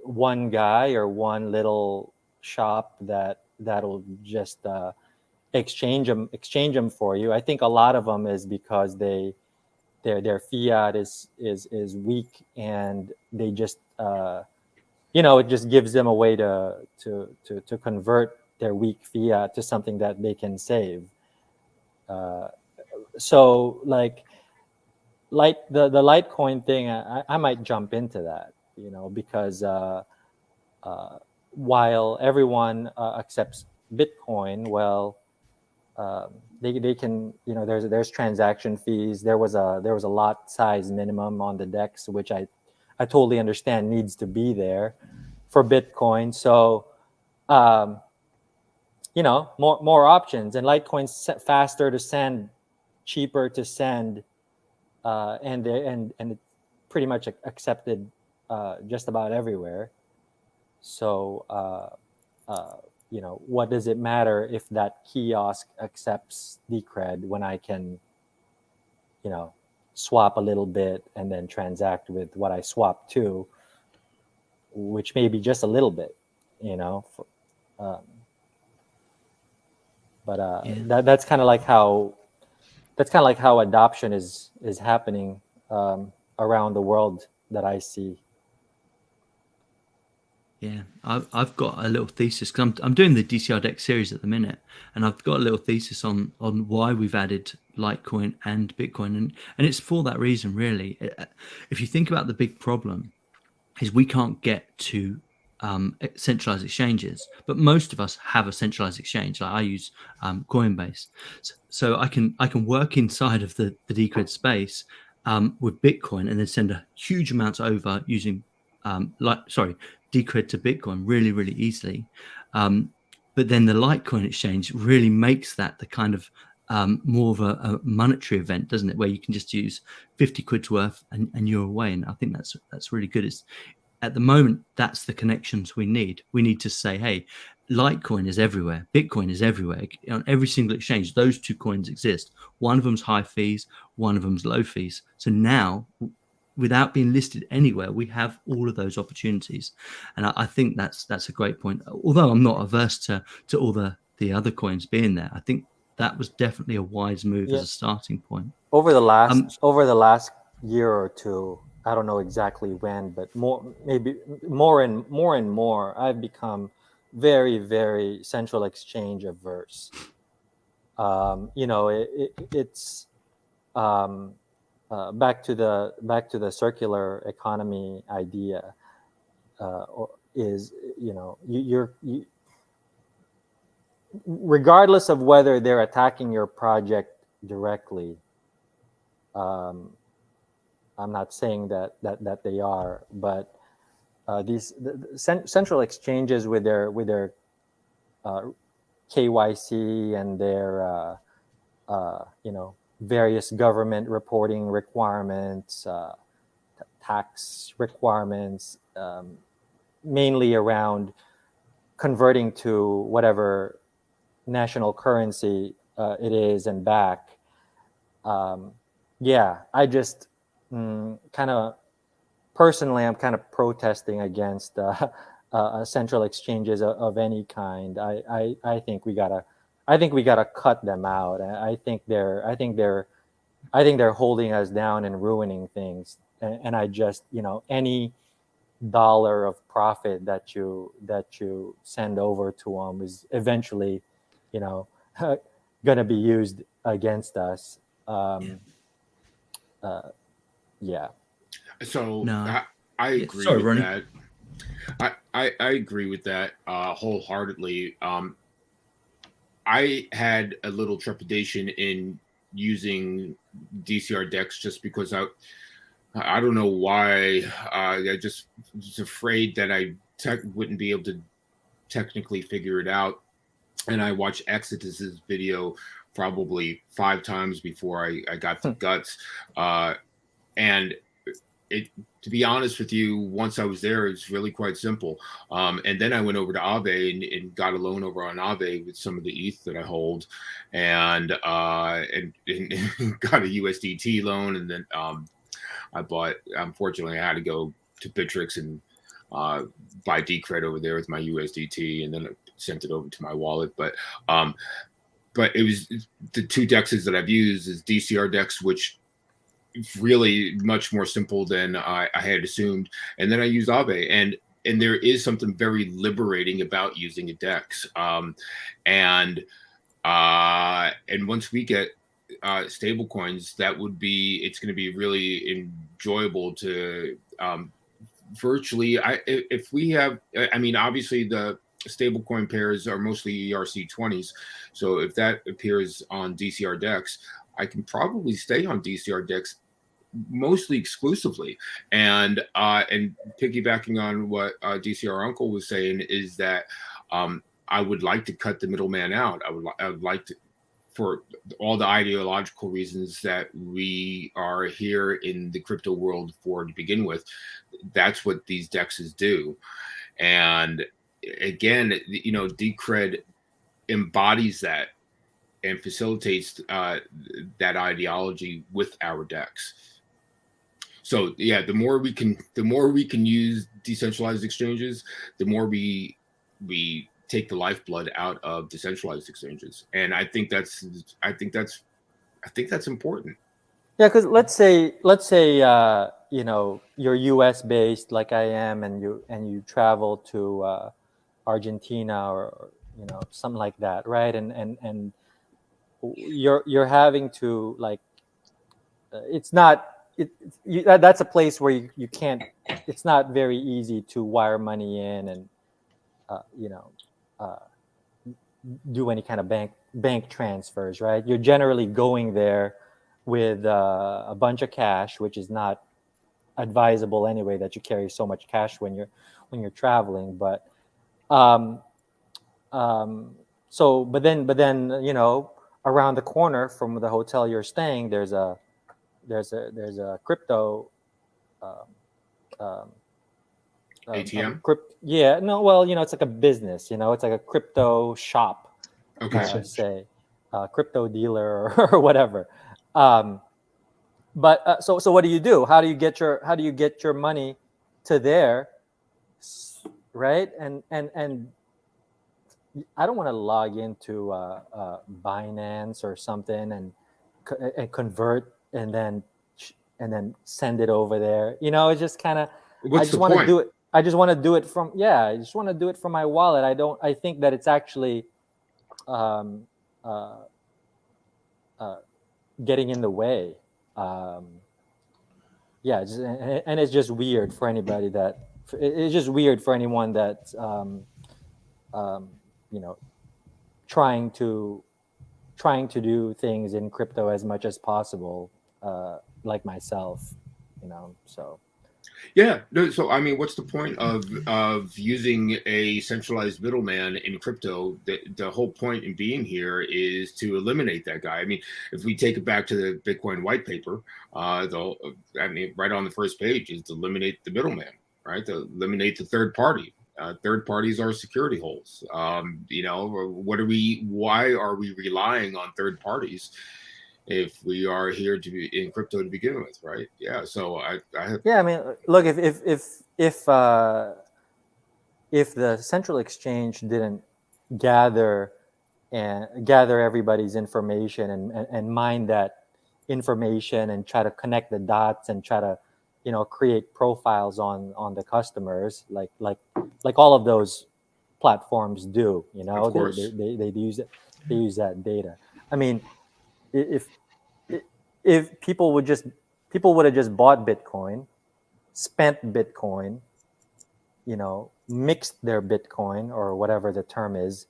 One guy or one little shop that'll just exchange them for you. I think a lot of them is because their fiat is weak, and they just it just gives them a way to convert their weak fiat to something that they can save. So like the Litecoin thing, I might jump into that, because while everyone accepts Bitcoin, well, they can, there's transaction fees. There was a lot size minimum on the DEX, which I totally understand needs to be there for Bitcoin. So, more options, and Litecoin's faster to send, cheaper to send, and it's pretty much accepted just about everywhere. So, what does it matter if that kiosk accepts Decred when I can, swap a little bit and then transact with what I swapped to, which may be just a little bit, that's kind of like how adoption is happening around the world that I see. Yeah, I've got a little thesis because I'm doing the DCRDEX series at the minute, and I've got a little thesis on why we've added Litecoin and Bitcoin, and it's for that reason really. If you think about the big problem, is we can't get to centralized exchanges, but most of us have a centralized exchange. Like I use Coinbase, so I can work inside of the Decred space with Bitcoin and then send a huge amounts over using Decred to Bitcoin really easily. But then the Litecoin exchange really makes that the kind of more of a monetary event, doesn't it? Where you can just use 50 quid's worth and you're away. And I think that's really good. It's at the moment, that's the connections we need. We need to say, hey, Litecoin is everywhere. Bitcoin is everywhere. On every single exchange, those two coins exist. One of them's high fees, one of them's low fees. So now, without being listed anywhere, we have all of those opportunities. And I think that's a great point. Although I'm not averse to all the other coins being there, I think that was definitely a wise move as a starting point. Over the last year or two, I don't know exactly when, but more and more, I've become very central exchange averse. It's back to the circular economy idea. You regardless of whether they're attacking your project directly. I'm not saying that they are, but these central exchanges with their KYC and their various government reporting requirements, tax requirements, mainly around converting to whatever national currency it is and back. I just kind of personally, I'm kind of protesting against central exchanges of any kind. I think we gotta cut them out. I think they're holding us down and ruining things. And I just, any dollar of profit that you send over to them is eventually, gonna be used against us. So No. I agree Sorry, with Ronnie. that. I agree with that wholeheartedly. I had a little trepidation in using DCRDEX just because I don't know why. I just was afraid that I wouldn't be able to technically figure it out. And I watched Exodus's video probably 5 times before I got the guts. And to be honest with you, once I was there, it was really quite simple. And then I went over to Aave and got a loan over on Aave with some of the ETH that I hold, and got a USDT loan. And then I bought. Unfortunately, I had to go to Bittrex and buy Decred over there with my USDT, and then I sent it over to my wallet. But it was the 2 dexes that I've used is DCRDEX, which really much more simple than I had assumed, and then I use Aave, and there is something very liberating about using a DEX, and once we get stable coins, it's going to be really enjoyable to virtually. If we have, I mean, obviously the stablecoin pairs are mostly ERC20s, so if that appears on DCRDEX, I can probably stay on DCRDEX mostly exclusively. And piggybacking on what DCR Uncle was saying is that I would like to cut the middleman out. I would like to, for all the ideological reasons that we are here in the crypto world for to begin with. That's what these DEXs do. And again, Decred embodies that and facilitates that ideology with our DEX. So yeah, the more we can use decentralized exchanges, the more we take the lifeblood out of decentralized exchanges, and I think that's important. Yeah, because let's say you know, you're US based like I am, and you travel to Argentina or you know, something like that, right? And you're having to like it's not that's a place where you can't, it's not very easy to wire money in and you know, uh, do any kind of bank transfers, right? You're generally going there with a bunch of cash, which is not advisable anyway, that you carry so much cash when you're traveling. But um, so but then you know, around the corner from the hotel you're staying, there's a crypto um, um, ATM. yeah, no, well, you know, it's like a business, you know, it's like a crypto shop, Okay. say, crypto dealer or whatever. But so what do you do? How do you get your money to there, right? And I don't want to log into Binance or something and convert and then send it over there. You know, it's just kind of, I What's just the want to point? do it. I just want to do it from, yeah. I just want to do it from my wallet. I think that it's actually um, uh, getting in the way. Yeah, and it's just weird for anybody it's just weird for anyone that's you know, trying to do things in crypto as much as possible, like myself, you know. So Yeah. No, so I mean, what's the point of using a centralized middleman in crypto? The whole point in being here is to eliminate that guy. I mean, if we take it back to the Bitcoin white paper, I mean, right on the first page is to eliminate the middleman, right? To eliminate the third party. Third parties are security holes. You know, why are we relying on third parties if we are here to be in crypto to begin with, right? Yeah. So I have, yeah, I mean, look, if the central exchange didn't gather everybody's information and mine that information and try to connect the dots and try to, you know, create profiles on the customers, like all of those platforms do, you know, Of course. they use that data. I mean, if if people would have just bought Bitcoin, spent Bitcoin, you know, mixed their Bitcoin or whatever the term is,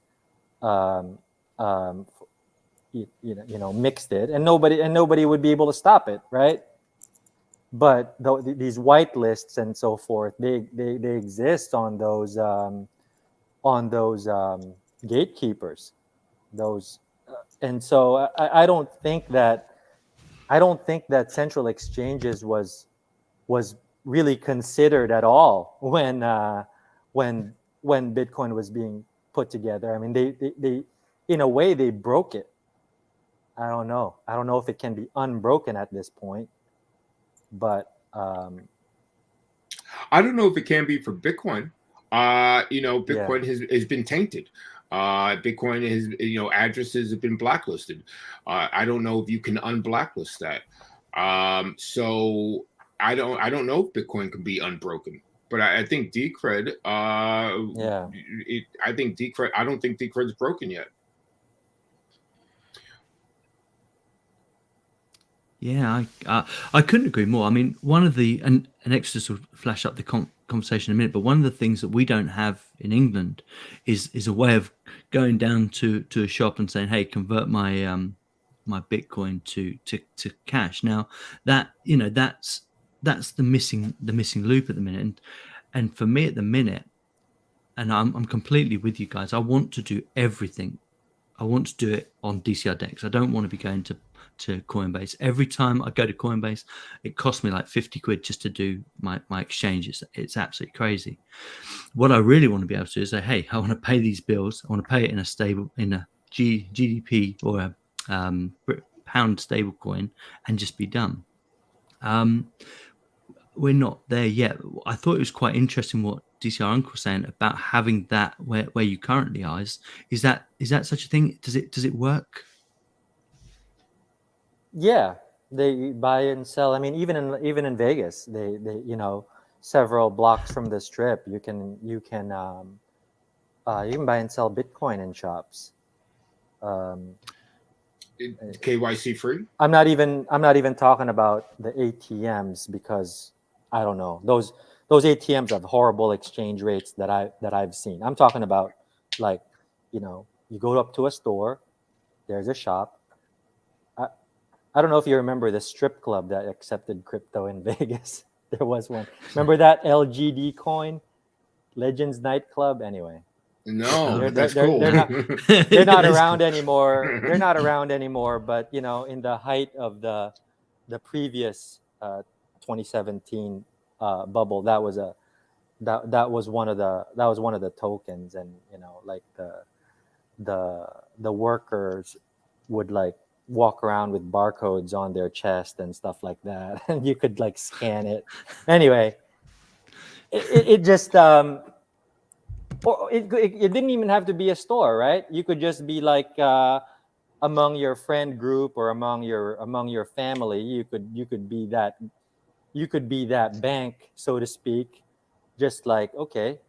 um, um, you know, mixed it, and nobody would be able to stop it, right? But these white lists and so forth, they exist on those gatekeepers, those, and so I don't think that central exchanges was really considered at all when Bitcoin was being put together. I mean, they in a way they broke it. I don't know if it can be unbroken at this point, but I don't know if it can be for Bitcoin. You know, Bitcoin has been tainted. Bitcoin has, you know, addresses have been blacklisted. I don't know if you can unblacklist that. So I don't know if Bitcoin can be unbroken. But I think Decred, I think Decred, I don't think Decred's broken yet. Yeah, I couldn't agree more. I mean, one of the and Exeter will flash up the conversation in a minute, but one of the things that we don't have in England is a way of going down to a shop and saying, "Hey, convert my my Bitcoin to cash." Now that, you know, that's the missing loop at the minute, and for me at the minute, and I'm completely with you guys. I want to do everything. I want to do it on DCRDEX. I don't want to be going to Coinbase. Every time I go to Coinbase, it costs me like 50 quid just to do my exchanges. It's absolutely crazy. What I really want to be able to do is say, hey, I want to pay these bills. I want to pay it in a GDP or a pound stable coin and just be done. We're not there yet. I thought it was quite interesting what DCR Uncle was saying about having that where you currently are. Is that such a thing? Does it work? yeah, They buy and sell. I mean, even in Vegas, they several blocks from the strip, you can buy and sell Bitcoin in shops. KYC free? I'm not even talking about the ATMs, because I don't know, those ATMs have horrible exchange rates that I've seen. I'm talking about, like, you go up to a store, there's a shop. I don't know if you remember the strip club that accepted crypto in Vegas. There was one. Remember that LGD coin, Legends nightclub? Anyway. No, that's cool. They're not around anymore. They're not around anymore. But in the height of the previous 2017 bubble, that was one of the tokens, and like the workers would like walk around with barcodes on their chest and stuff like that, and you could like scan it. Anyway, it just or it didn't even have to be a store, right? You could just be like among your friend group or among your family. You could be that bank, so to speak. Just like, okay,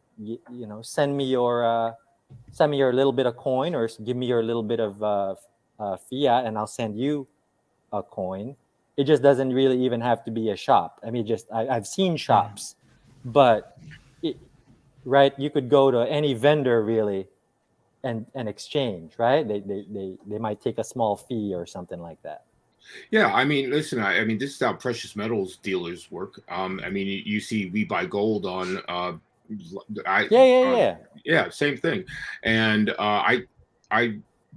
send me your little bit of coin, or give me your little bit of fiat, and I'll send you a coin. It just doesn't really even have to be a shop. I mean, I've seen shops, but right, you could go to any vendor really and exchange, right? They might take a small fee or something like that. Yeah, I mean, listen, I mean, this is how precious metals dealers work. I mean, you see, we buy gold on. Yeah, same thing. And I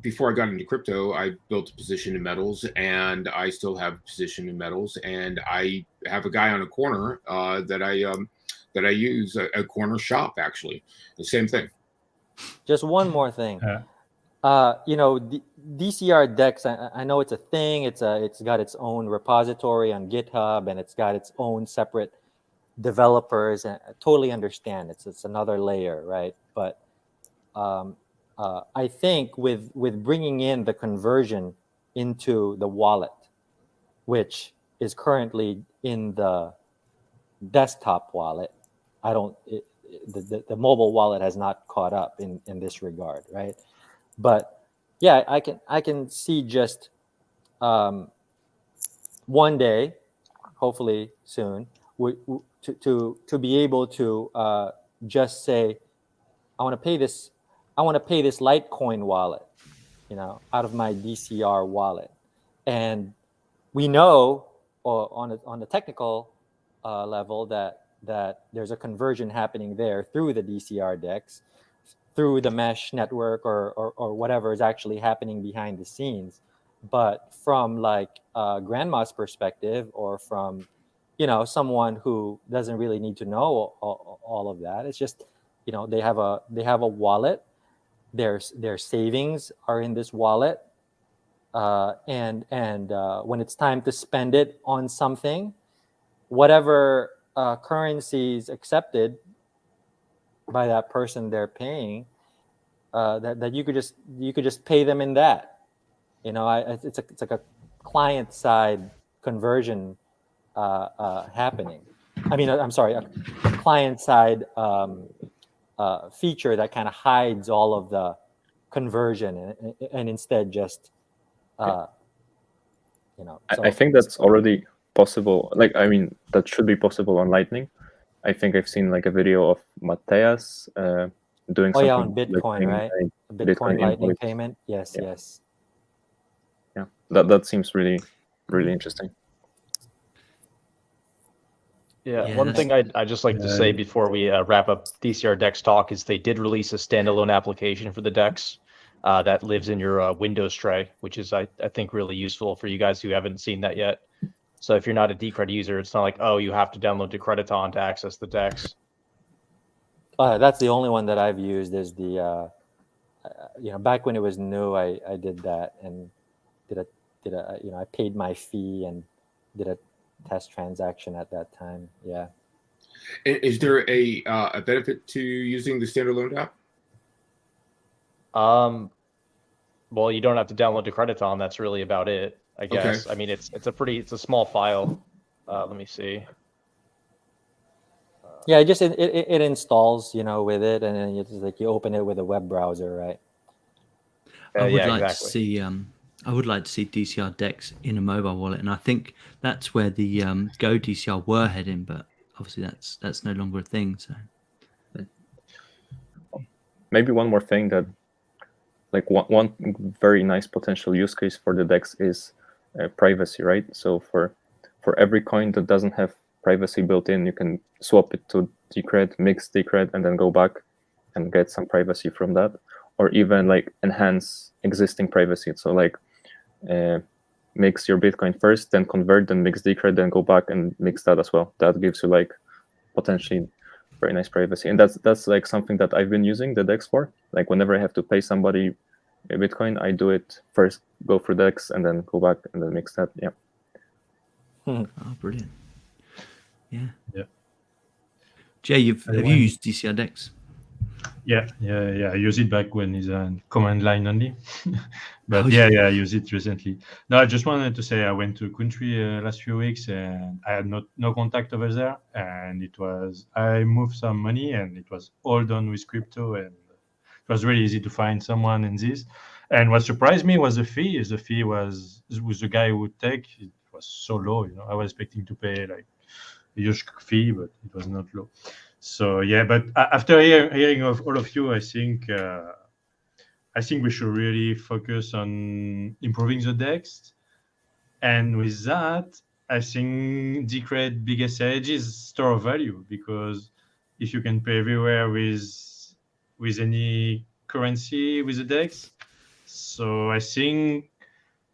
before I got into crypto, I built a position in metals, and I still have a position in metals, and I have a guy on a corner that I use, a corner shop, actually. The same thing. Just one more thing. DCRDEX, I know it's a thing. It's got its own repository on GitHub, and it's got its own separate developers. And I totally understand. It's another layer, right? But I think with bringing in the conversion into the wallet, which is currently in the desktop wallet, the mobile wallet has not caught up in this regard, right? But yeah, I can see just one day, hopefully soon, to be able to just say, I want to pay this Litecoin wallet, out of my DCR wallet, and we know, on the technical level, that there's a conversion happening there through the DCRDEX, through the mesh network, or whatever is actually happening behind the scenes. But from like grandma's perspective, or from someone who doesn't really need to know all of that, it's just they have a wallet. Their savings are in this wallet, and when it's time to spend it on something, whatever currencies accepted by that person they're paying, that you could just pay them in that. It's like a client side conversion happening. I mean, I'm sorry, a client side feature that kind of hides all of the conversion, and instead just I think that's already possible. Like, I mean, that should be possible on Lightning. I think I've seen like a video of Mateus doing something on Bitcoin, right? Bitcoin Lightning invoice payment. Yes. Yeah, that seems really interesting. Yeah, one thing I'd just like to say before we wrap up DCRDEX talk is they did release a standalone application for the DEX that lives in your Windows tray, which is, I think, really useful for you guys who haven't seen that yet. So if you're not a Decred user, it's not like, oh, you have to download Decrediton to access the DEX. That's the only one that I've used, is the, back when it was new, I did that, and I paid my fee and did a test transaction at that time. Yeah. Is there a benefit to using the standalone app? Well, you don't have to download Decrediton. That's really about it. I guess. I mean, it's a small file. Let me see. Yeah, it installs, with it, and then it's like you open it with a web browser, right? I would Yeah, like exactly. to see I would like to see DCRDEX in a mobile wallet, and I think that's where the Go DCR were heading, but obviously that's no longer a thing. So Maybe one more thing that, like one very nice potential use case for the DEX is privacy, right? So for every coin that doesn't have privacy built in, you can swap it to Decred, mix Decred, and then go back and get some privacy from that, or even like enhance existing privacy. So like mix your Bitcoin first, then convert, then mix Decred, then go back and mix that as well. That gives you like potentially very nice privacy, and that's like something that I've been using the DEX for. Like whenever I have to pay somebody a Bitcoin, I do it first, go for DEX, and then go back and then mix that. Yeah. oh, brilliant. Yeah. Yeah. Jay, have you used DCRDEX? Yeah. I use it back when it's on command line only. But I use it recently. No, I just wanted to say I went to country last few weeks and I had no contact over there, and I moved some money and it was all done with crypto, and it was really easy to find someone in this. And what surprised me was the fee. The fee was with the guy who would take it was so low. I was expecting to pay like a huge fee, but it was not low. So yeah, but after hearing of all of you, I think we should really focus on improving the DEX, and with that, I think Decred biggest edge is store of value, because if you can pay everywhere with any currency with the DEX, so I think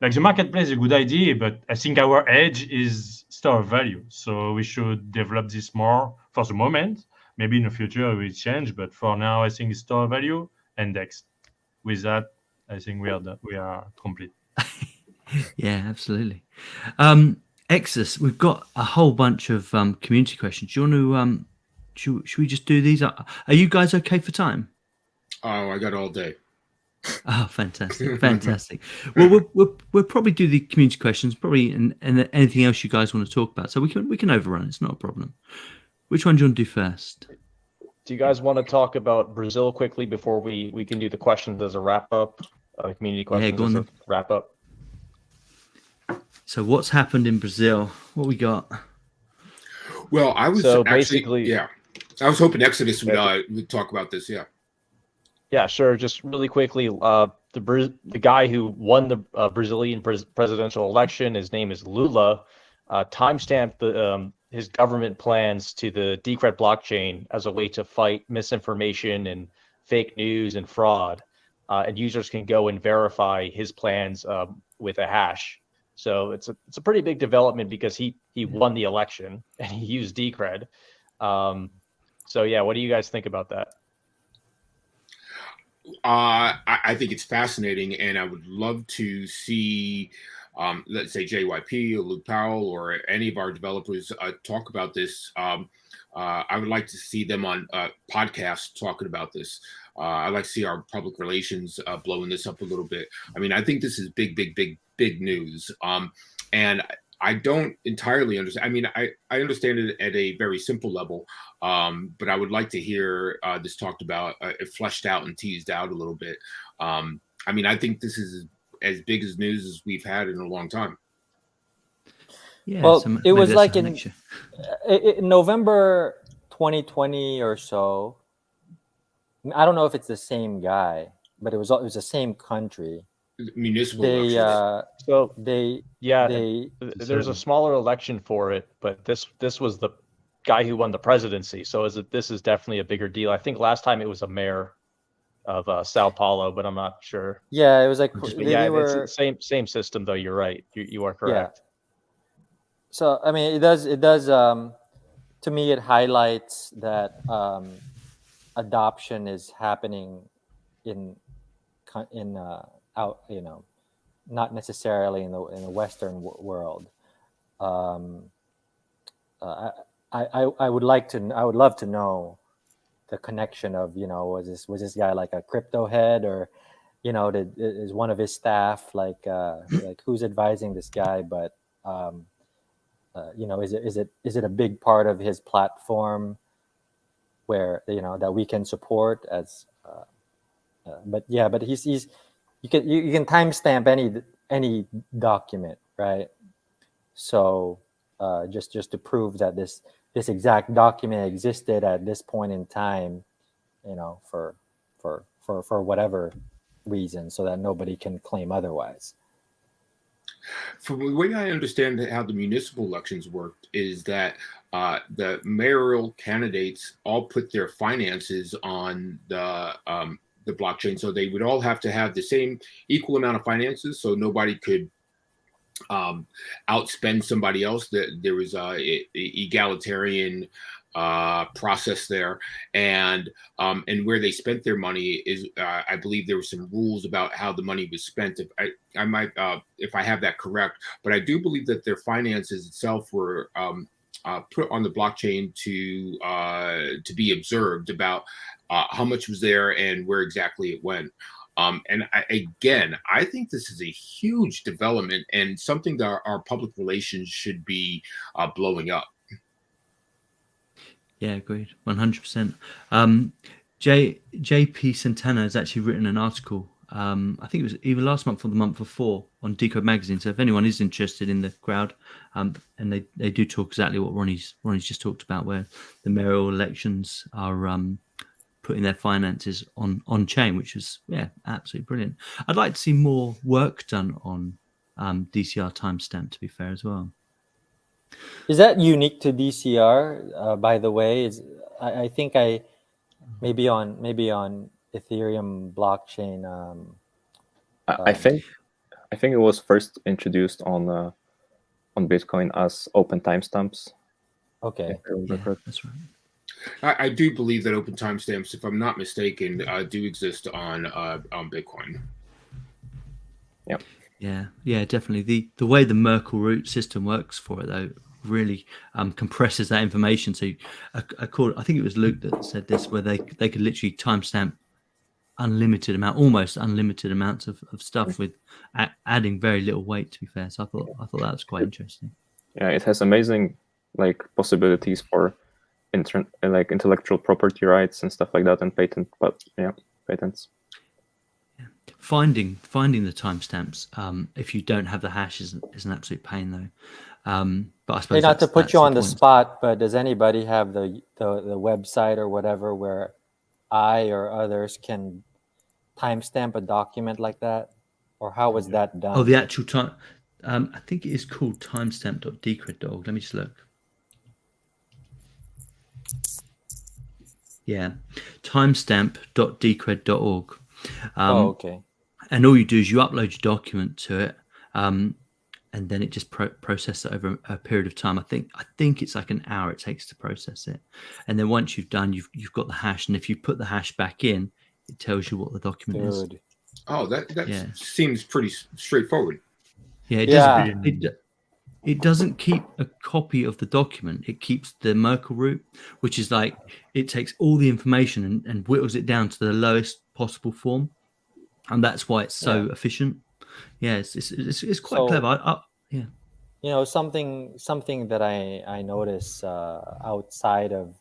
like the marketplace is a good idea, but I think our edge is store of value. So we should develop this more for the moment. Maybe in the future it will change, but for now, I think it's store of value and DEX. With that, I think we are complete. Yeah, absolutely. Exodus, we've got a whole bunch of community questions. Do you want to should we just do these? Are you guys okay for time? Oh, I got all day. Oh, fantastic. Well, we'll probably do the community questions, probably, and anything else you guys want to talk about. So we can overrun. It's not a problem. Which one do you want to do first? Do you guys want to talk about Brazil quickly before we can do the questions as a wrap up? Community questions as a wrap up. So what's happened in Brazil? What we got? Well, I was basically, I was hoping Exodus would talk about this. Yeah. Yeah, sure. Just really quickly, the guy who won the Brazilian presidential election, his name is Lula, timestamped his government plans to the Decred blockchain as a way to fight misinformation and fake news and fraud. And users can go and verify his plans with a hash. So it's a pretty big development because he won the election and he used Decred. So yeah, what do you guys think about that? I think it's fascinating, and I would love to see, let's say JYP or Luke Powell or any of our developers talk about this. I would like to see them on podcasts talking about this. I'd like to see our public relations blowing this up a little bit. I mean, I think this is big news. And I don't entirely understand. I mean, I understand it at a very simple level, but I would like to hear this talked about, fleshed out and teased out a little bit. I mean, I think this is as big as news as we've had in a long time. Yeah, well, so it was like in November 2020 or so. I don't know if it's the same guy, but it was the same country. Municipal elections. There's a smaller election for it, but this was the guy who won the presidency. So this is definitely a bigger deal. I think last time it was a mayor of Sao Paulo, but I'm not sure. Yeah, it was like it's the same system though. You're right. You are correct. Yeah. So I mean, it does. To me, it highlights that adoption is happening in out, not necessarily in the Western world. I would love to know the connection of, was this guy like a crypto head, or that is one of his staff, like who's advising this guy, but is it a big part of his platform where that we can support as but he's you can timestamp any document, right? So just to prove that this exact document existed at this point in time, for whatever reason, so that nobody can claim otherwise. From the way I understand how the municipal elections worked is that the mayoral candidates all put their finances on the blockchain, so they would all have to have the same equal amount of finances, so nobody could outspend somebody else. That there was a egalitarian process there, and where they spent their money is I believe there were some rules about how the money was spent. If I might if I have that correct, but I do believe that their finances itself were put on the blockchain to be observed about how much was there and where exactly it went. And I think this is a huge development and something that our public relations should be blowing up. Yeah, agreed, 100%. JP Santana has actually written an article. I think it was either last month or the month before on Decode Magazine. So if anyone is interested in the crowd, and they do talk exactly what Ronnie's just talked about, where the mayoral elections are putting their finances on chain, which is absolutely brilliant. I'd like to see more work done on DCR timestamp, to be fair, as well. Is that unique to DCR? By the way, I think maybe on Ethereum blockchain. I think it was first introduced on Bitcoin as open timestamps. Okay, that's right. I do believe that open timestamps, if I'm not mistaken, do exist on Bitcoin. Yeah, definitely. The way the Merkle root system works for it, though, really compresses that information. So I think it was Luke that said this, where they could literally timestamp almost unlimited amounts of stuff with adding very little weight, to be fair. So I thought that was quite interesting. Yeah, it has amazing possibilities for intellectual property rights and stuff like that, and patents. Finding the timestamps if you don't have the hash is an absolute pain, though. But I suppose not to put you on the point. spot, but does anybody have the website or whatever where I or others can timestamp a document like that, or how was that done? Oh, the actual time. I think it is called timestamp.decred.org. Let me just look. Yeah, timestamp.decred.org. Okay. And all you do is you upload your document to it, and then it just processes it over a period of time. I think it's like an hour it takes to process it, and then once you've done, you've got the hash, and if you put the hash back in, it tells you what the document is. Oh, that seems pretty straightforward. Yeah, it doesn't keep a copy of the document. It keeps the Merkle root, which is like it takes all the information and whittles it down to the lowest possible form, and that's why it's so efficient. Yeah, it's quite clever. Something that I notice outside of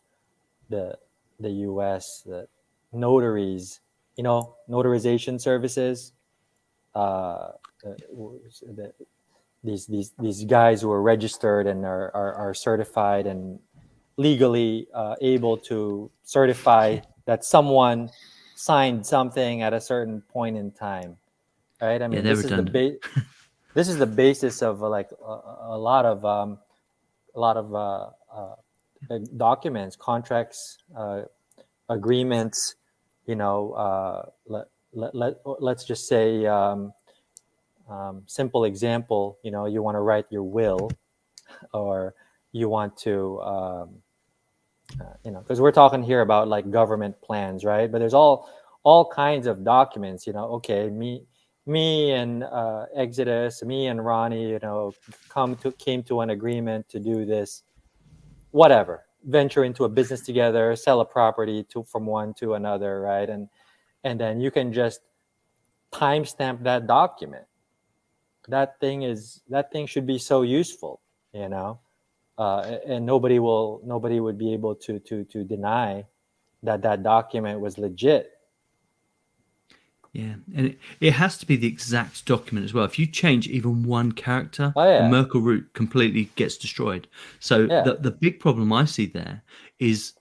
the U.S. that notaries, notarization services, these guys who are registered and are certified and legally able to certify that someone signed something at a certain point in time, right? I mean, this is the basis of a lot of documents, contracts, agreements. Let's just say. Simple example, you want to write your will, or you want to, because we're talking here about like government plans, right? But there's all kinds of documents, okay, me and Exodus, me and Ronnie, came to an agreement to do this, whatever, venture into a business together, sell a property from one to another, right? And then you can just timestamp that document. That thing should be so useful, and nobody would be able to deny that document was legit. Yeah, and it has to be the exact document as well. If you change even one character, Oh, yeah. the Merkle root completely gets destroyed. So Yeah. the big problem I see there is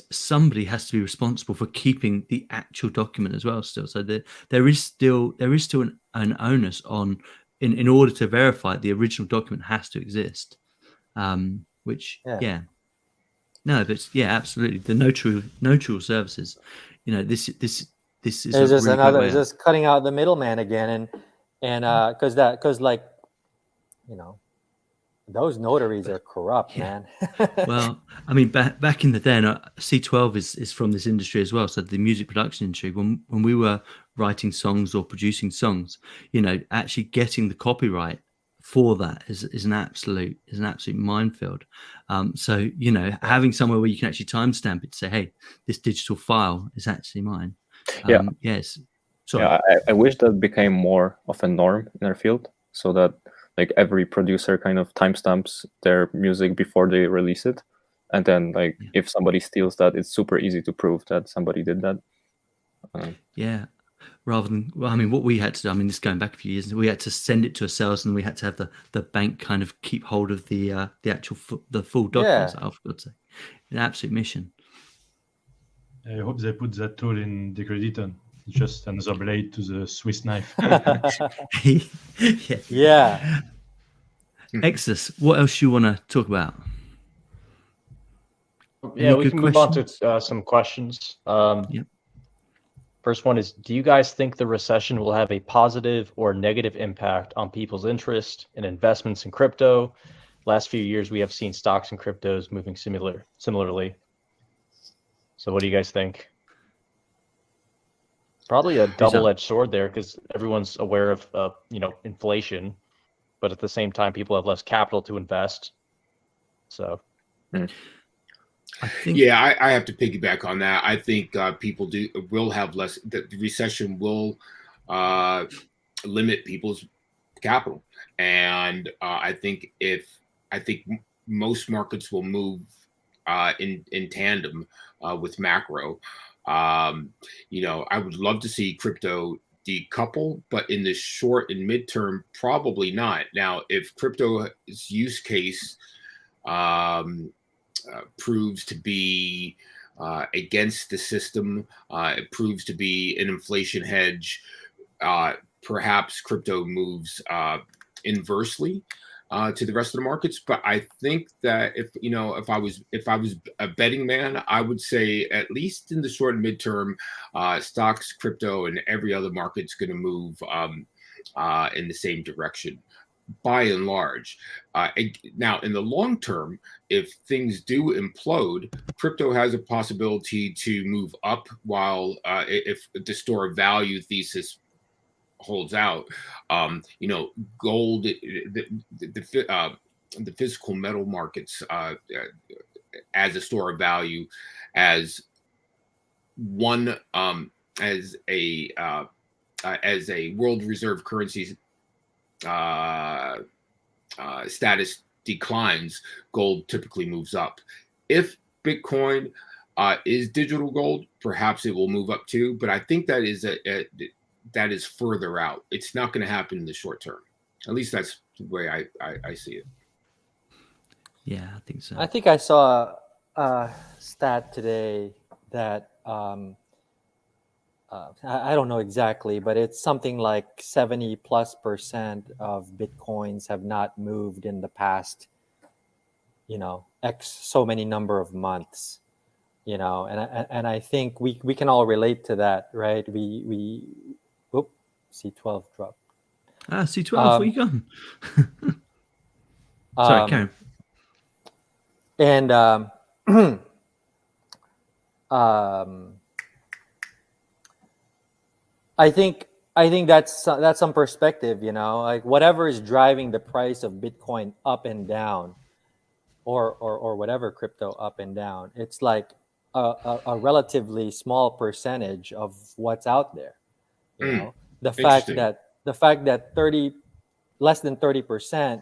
somebody has to be responsible for keeping the actual document as well. Still, so there is still an onus on in order to verify the original document has to exist. Which Yeah. no, but yeah, absolutely. The notarial services, this is It's a just really great way out. just cutting out the middleman again, and because those notaries are corrupt, Yeah. man. Well, I mean, back in the day, and C12 is from this industry as well. So the music production industry, when we were writing songs or producing songs, actually getting the copyright for that is an absolute minefield. So having somewhere where you can actually timestamp it to say, hey, this digital file is actually mine. Yes. Sorry. Yeah, I wish that became more of a norm in our field, so that like every producer kind of timestamps their music before they release it, and then if somebody steals that, it's super easy to prove that somebody did that. Yeah. Rather than, well, I mean, what we had to do, I mean, this going back a few years, we had to send it to a sales, and we had to have the bank kind of keep hold of the actual the full documents. Yeah. I forgot to say, an absolute mission. I hope they put that tool in Decrediton. Just another blade to the Swiss knife. Yeah. Exodus, what else you want to talk about? Yeah, we can move on to some questions. Yep. First one is, do you guys think the recession will have a positive or negative impact on people's interest in investments in crypto? Last few years, we have seen stocks and cryptos moving similarly. So what do you guys think? Probably a double-edged sword there, because everyone's aware of inflation, but at the same time, people have less capital to invest. So. I think, I have to piggyback on that. I think people will have less. The recession will limit people's capital, and I think most markets will move in tandem with macro. I would love to see crypto decouple, but in the short and midterm, probably not. Now, if crypto's use case proves to be against the system, it proves to be an inflation hedge, perhaps crypto moves inversely to the rest of the markets. But I think that if I was a betting man, I would say at least in the short and midterm, stocks, crypto, and every other market's going to move in the same direction, by and large. Now, in the long term, if things do implode, crypto has a possibility to move up, while if the store of value thesis holds out, gold, the physical metal markets as a store of value, as one as a world reserve currency status declines, gold typically moves up. If Bitcoin is digital gold, perhaps it will move up too. But I think that is further out. It's not going to happen in the short term. At least that's the way I see it. Yeah, I think so. I think I saw a stat today that I don't know exactly, but it's something like 70+% of Bitcoins have not moved in the past, X so many number of months, and I think we can all relate to that, right? C12 dropped. C12, where you gone? Sorry, Karen. And I think that's some perspective, like whatever is driving the price of Bitcoin up and down, or whatever crypto up and down. It's like a relatively small percentage of what's out there, the fact Interesting. that less than 30%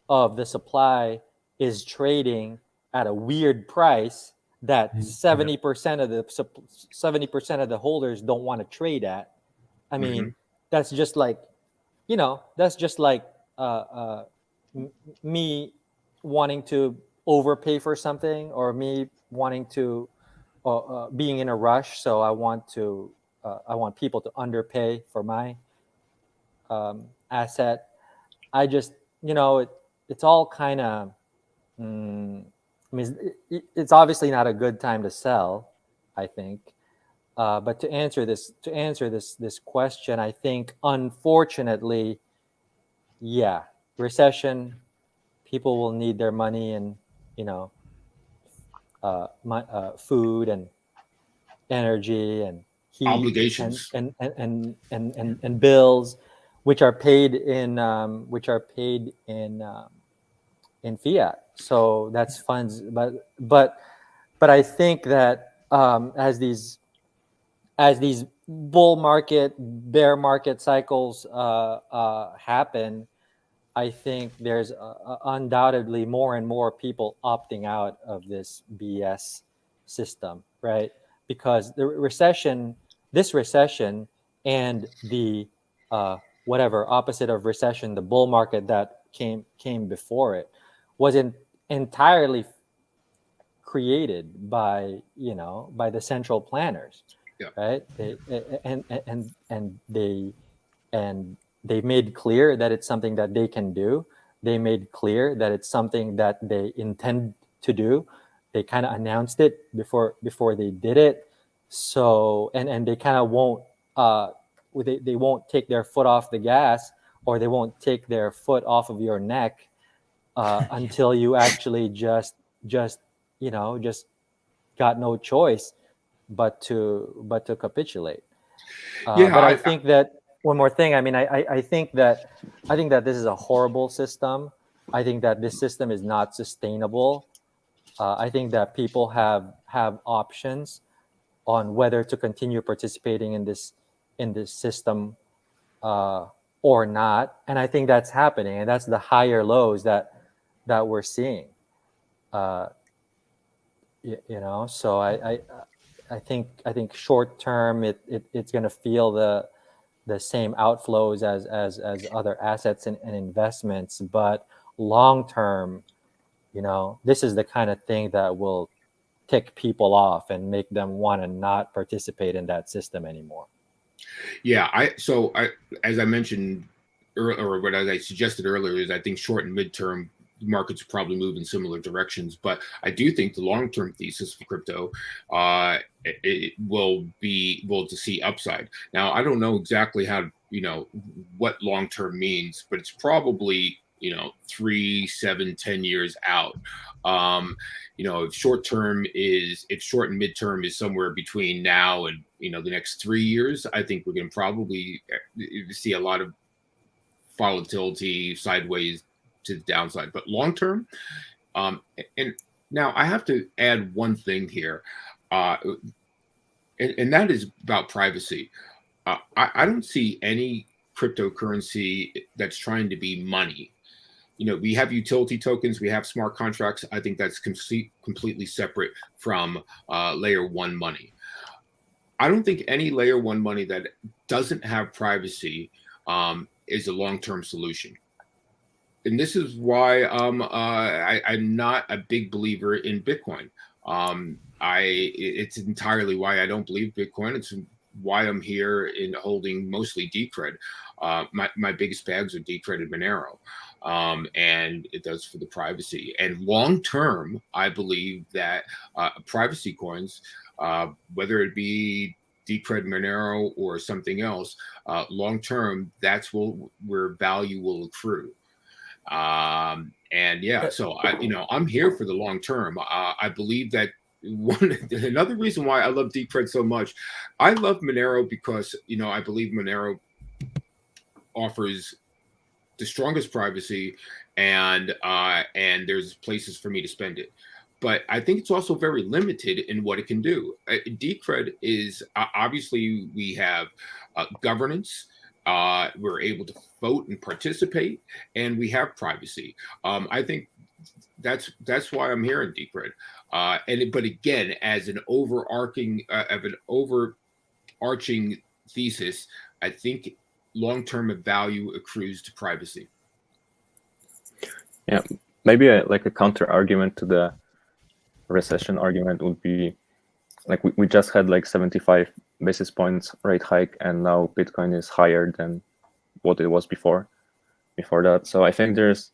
of the supply is trading at a weird price that 70% of the holders don't want to trade at. I mean, that's just like, that's just like me wanting to overpay for something, or me wanting to being in a rush. So I want people to underpay for my asset. I just, it's all kind of, I mean, it's obviously not a good time to sell, I think. But to answer this question, I think, unfortunately, yeah, recession, people will need their money, and food and energy and heat Obligations. and bills, which are paid in fiat. So that's funds, but I think that as these bull market, bear market cycles happen, I think there's undoubtedly more and more people opting out of this BS system, right? Because this recession, and the whatever opposite of recession, the bull market that came before it, wasn't entirely created by the central planners, Yeah. right? They made clear that it's something that they can do. They made clear that it's something that they intend to do. They kind of announced it before they did it. So and they kind of won't they won't take their foot off the gas, or they won't take their foot off of your neck until you actually just got no choice but to capitulate. Yeah, But I think that one more thing. I mean, I think that this is a horrible system. I think that this system is not sustainable. I think that people have options on whether to continue participating in this system or not, and I think that's happening, and that's the higher lows that we're seeing. So I think short term it's going to feel the same outflows as other assets and investments, but long term, this is the kind of thing that will tick people off and make them want to not participate in that system anymore. Yeah, as I mentioned earlier, or what I suggested earlier, is I think short and midterm markets probably move in similar directions, but I do think the long-term thesis for crypto it will to see upside. Now, I don't know exactly how what long-term means, but it's probably 3, 7, 10 years out. If short and midterm is somewhere between now and the next 3 years, I think we're going to probably see a lot of volatility sideways to the downside. But long term, and now I have to add one thing here, and that is about privacy. I don't see any cryptocurrency that's trying to be money. We have utility tokens, we have smart contracts. I think that's completely separate from layer one money. I don't think any layer one money that doesn't have privacy is a long-term solution. And this is why I'm not a big believer in Bitcoin. It's entirely why I don't believe Bitcoin. It's why I'm here in holding mostly Decred. My biggest bags are Decred and Monero. And it does for the privacy. And long term, I believe that privacy coins, whether it be Decred, Monero, or something else, long term, that's where value will accrue. And yeah, so I'm here for the long term. I believe that another reason why I love Decred so much, I love Monero because I believe Monero offers the strongest privacy, and there's places for me to spend it. But I think it's also very limited in what it can do. Decred is obviously we have governance, we're able to vote and participate, and we have privacy. I think that's why I'm here in Decred. But again, as an overarching thesis, I think long-term value accrues to privacy. Yeah, maybe like a counter argument to the recession argument would be like we just had like 75 basis points rate hike, and now Bitcoin is higher than what it was before that. So I think there's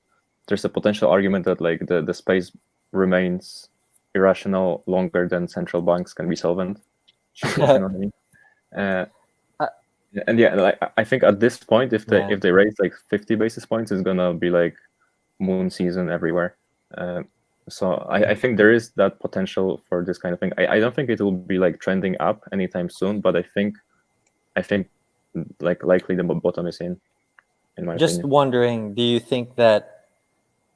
a potential argument that like the space remains irrational longer than central banks can be solvent. You know what I mean? And yeah, like I think at this point, if they raise like 50 basis points, it's gonna be like moon season everywhere. So I think there is that potential for this kind of thing. I don't think it will be like trending up anytime soon, but I think like likely the bottom is in my opinion. Wondering, do you think that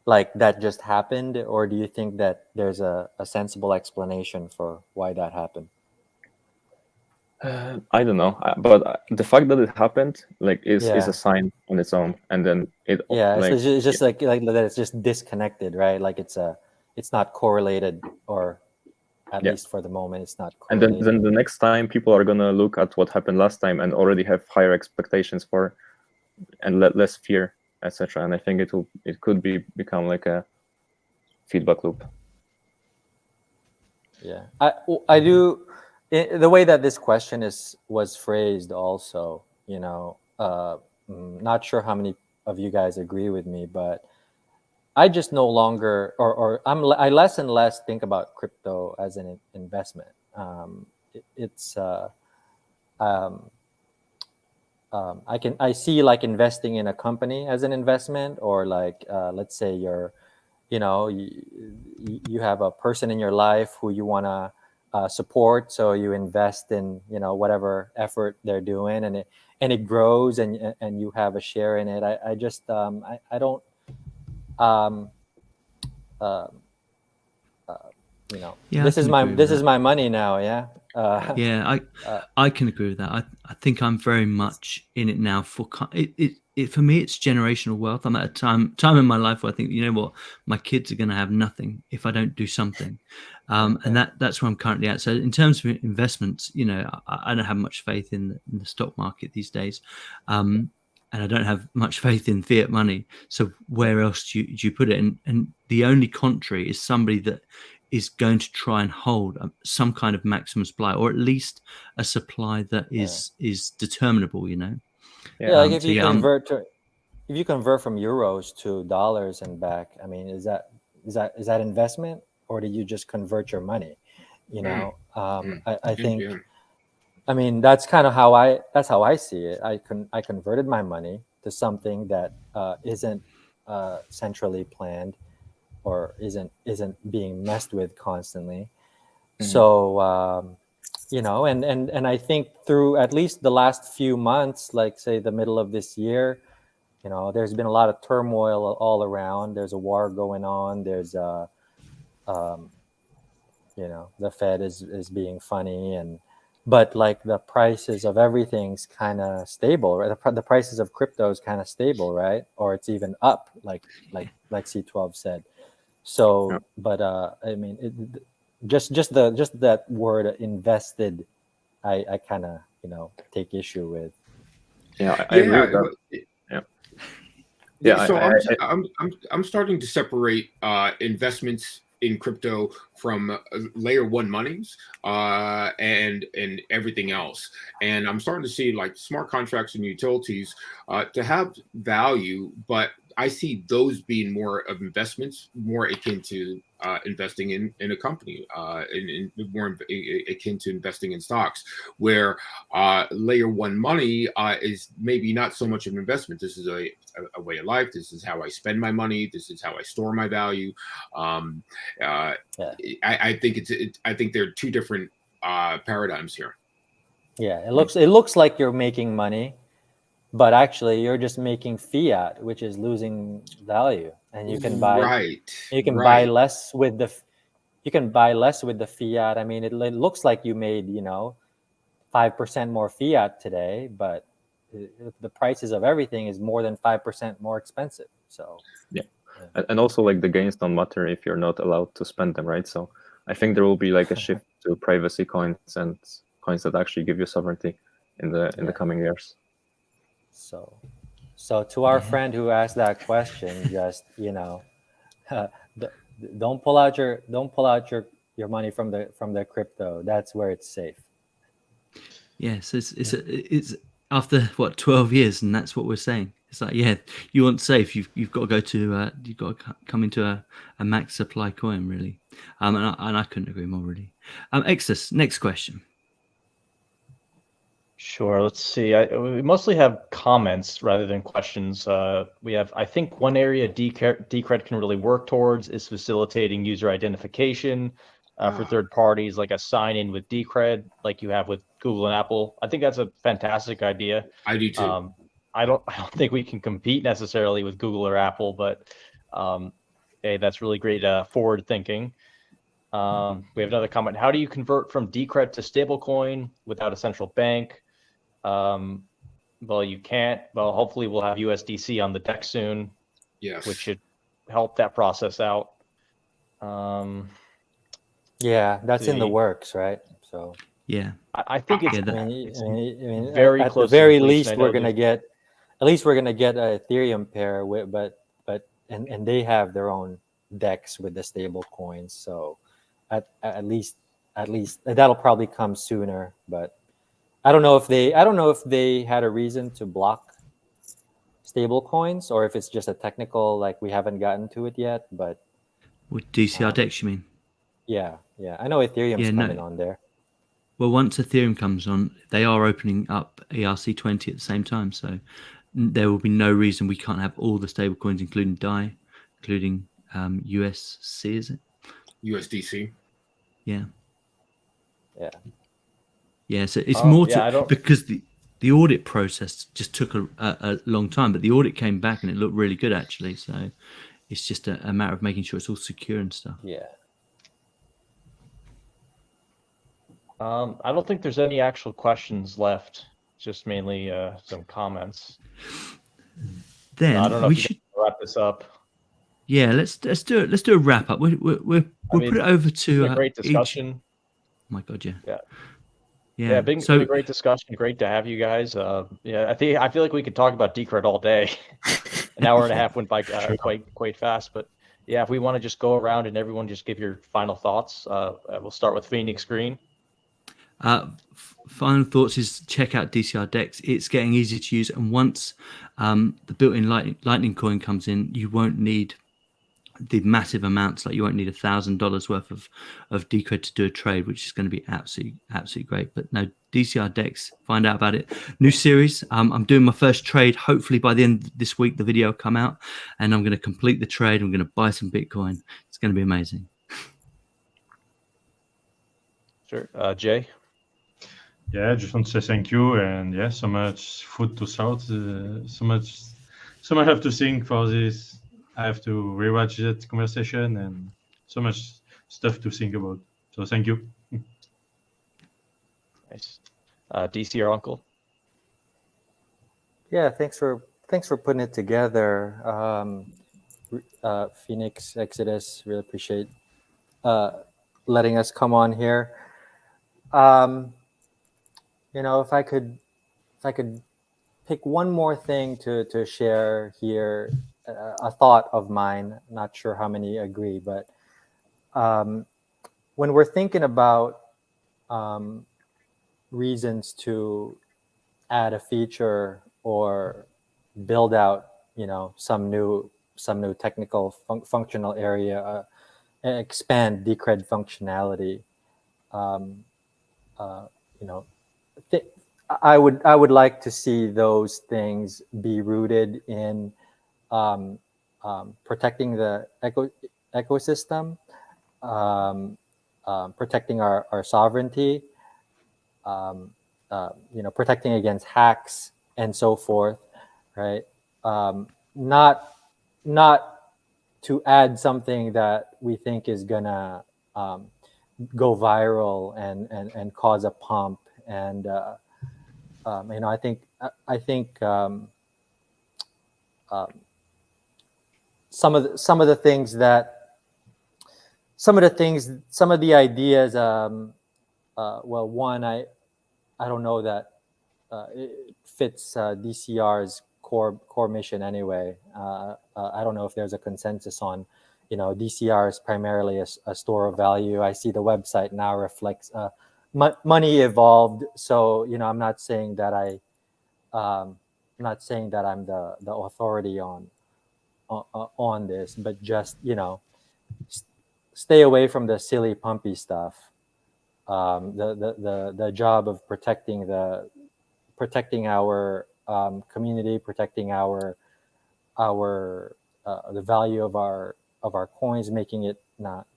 like that just happened, or do you think that there's a sensible explanation for why that happened? I don't know, but the fact that it happened like is a sign on its own, and then it like, it's just like that it's just disconnected, right? Like it's not correlated, or at least for the moment it's not correlated. And then the next time people are gonna look at what happened last time and already have higher expectations for and less fear, etc. And I think it could become like a feedback loop. Yeah, I do. The way that this question was phrased, also, not sure how many of you guys agree with me, but I just no longer, I less and less think about crypto as an investment. I see like investing in a company as an investment, or like let's say you have a person in your life who you want to support, so you invest in whatever effort they're doing, and it grows, and you have a share in it. I just I don't this is my money now. I can agree with that. I think I'm very much in it now for for me it's generational wealth. I'm at a time in my life where I think, you know what, my kids are going to have nothing if I don't do something, and that's where I'm currently at. So in terms of investments, I don't have much faith in the stock market these days, and I don't have much faith in fiat money. So where else do you put it? And the only contrary is somebody that is going to try and hold some kind of maximum supply, or at least a supply that is determinable. Like if you convert from euros to dollars and back, I mean, is that investment, or did you just convert your money? I think. I mean, that's kind of how I see it. I converted my money to something that isn't centrally planned, or isn't being messed with constantly. So and I think through at least the last few months, like say the middle of this year, there's been a lot of turmoil all around. There's a war going on. There's the Fed is being funny, but like the prices of everything's kind of stable, right? The prices of crypto is kind of stable, right? Or it's even up, like C12 said. So, but I mean, just that word invested, I kind of take issue with. Yeah, I agree with that. So I'm starting to separate investments in crypto from layer one monies and everything else, and I'm starting to see like smart contracts and utilities to have value, but I see those being more of investments, more akin to investing in a company, in more akin to investing in stocks, where layer one money is maybe not so much of an investment. This is a way of life. This is how I spend my money. This is how I store my value. I think there are two different paradigms here. Yeah, it looks like you're making money, but actually you're just making fiat, which is losing value, and you can buy buy less with the fiat. I mean, it looks like you made 5% more fiat today, but the prices of everything is more than 5% more expensive. So yeah. And also like the gains don't matter if you're not allowed to spend them, right? So I think there will be like a shift to privacy coins and coins that actually give you sovereignty in the coming years. So to our friend who asked that question, just don't pull out your money from the crypto. That's where it's safe. Yes, it's after what 12 years, and that's what we're saying. It's like, yeah, you want safe, you've got to go to you've got to come into a max supply coin, really. And I couldn't agree more, really. Exodus, next question. Sure. Let's see. We mostly have comments rather than questions. We have, I think, one area Decred can really work towards is facilitating user identification for third parties, like a sign-in with Decred, like you have with Google and Apple. I think that's a fantastic idea. I do too. I don't think we can compete necessarily with Google or Apple, but hey, that's really great forward thinking. We have another comment. How do you convert from Decred to stablecoin without a central bank? Well, you can't. Well, hopefully we'll have USDC on the DEX soon, Yes. which should help that process out. Yeah, that's in the works, right? So Yeah, I think it's, I mean, very at close. the very to least, we're gonna get a Ethereum pair but they have their own DEX with the stable coins. So at least that'll probably come sooner. But I don't know if they had a reason to block stable coins or if it's just a technical, like we haven't gotten to it yet. But with DCRDEX, you mean? Yeah. I know Ethereum's coming on there. Well, once Ethereum comes on, they are opening up ERC20 at the same time. So there will be no reason we can't have all the stable coins, including DAI, including USC, is it? USDC. Yeah. Yeah, so it's more because the audit process just took a long time, but the audit came back and it looked really good, actually. So it's just a matter of making sure it's all secure and stuff. Yeah. I don't think there's any actual questions left, just mainly some comments. Then I don't know we if you should can wrap this up. Yeah, let's do it. Let's do a wrap up. We'll put it over to a great discussion. Oh my God, yeah. Been a great discussion. Great to have you guys. I feel like we could talk about Decred all day. An hour and a half went by quite fast, but yeah, if we want to just go around and everyone just give your final thoughts, we'll start with Phoenix Green. Final thoughts is check out DCRDEX. It's getting easier to use, and once the built-in Lightning coin comes in, you won't need the massive amounts. Like you won't need $1,000 worth of Decred to do a trade, which is going to be absolutely great. But no, DCRDEX, find out about it. New series. I'm doing my first trade. Hopefully by the end of this week, the video will come out, and I'm going to complete the trade. I'm going to buy some Bitcoin. It's going to be amazing. Sure, Jay. Yeah, I just want to say thank you, and so much food to salt, so much I have to think for this. I have to rewatch that conversation, and so much stuff to think about. So thank you. Nice, DC, your uncle. Yeah, thanks for putting it together, Phoenix, Exodus. Really appreciate letting us come on here. If I could pick one more thing to share here, a thought of mine, not sure how many agree, but when we're thinking about reasons to add a feature or build out, some new technical functional area, expand Decred functionality, I would like to see those things be rooted in protecting the ecosystem, protecting our sovereignty, protecting against hacks and so forth, right? Not to add something that we think is gonna go viral and cause a pump and I think some of the things that some of the ideas. Well, one, I don't know that it fits DCR's core mission anyway. I don't know if there's a consensus on, DCR is primarily a store of value. I see the website now reflects money evolved. So, I'm not saying that I'm the authority on this, but just, stay away from the silly pumpy stuff. The job of protecting our community, protecting our the value of our coins, making it not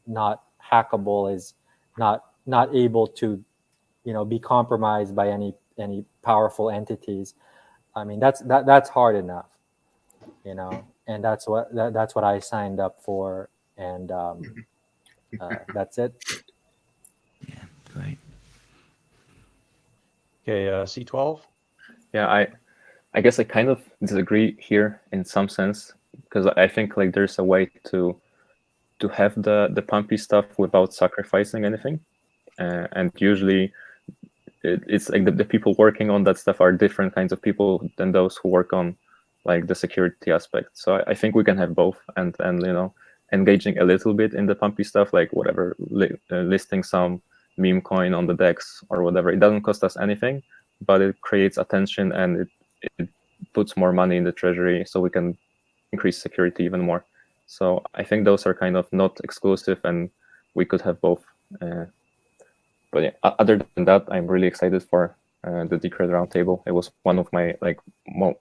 hackable, is not able to be compromised by any powerful entities. I mean, that's hard enough, and that's what I signed up for, and that's it. Yeah, great. Okay, C12. Yeah, I guess I kind of disagree here in some sense, because I think like there's a way to have the pumpy stuff without sacrificing anything, and usually it's like the people working on that stuff are different kinds of people than those who work on like the security aspect. So I think we can have both, and engaging a little bit in the pumpy stuff, like whatever, listing some meme coin on the DEX or whatever. It doesn't cost us anything, but it creates attention, and it puts more money in the treasury, so we can increase security even more. So I think those are kind of not exclusive, and we could have both. But yeah, other than that, I'm really excited for the Decred Roundtable. It was one of my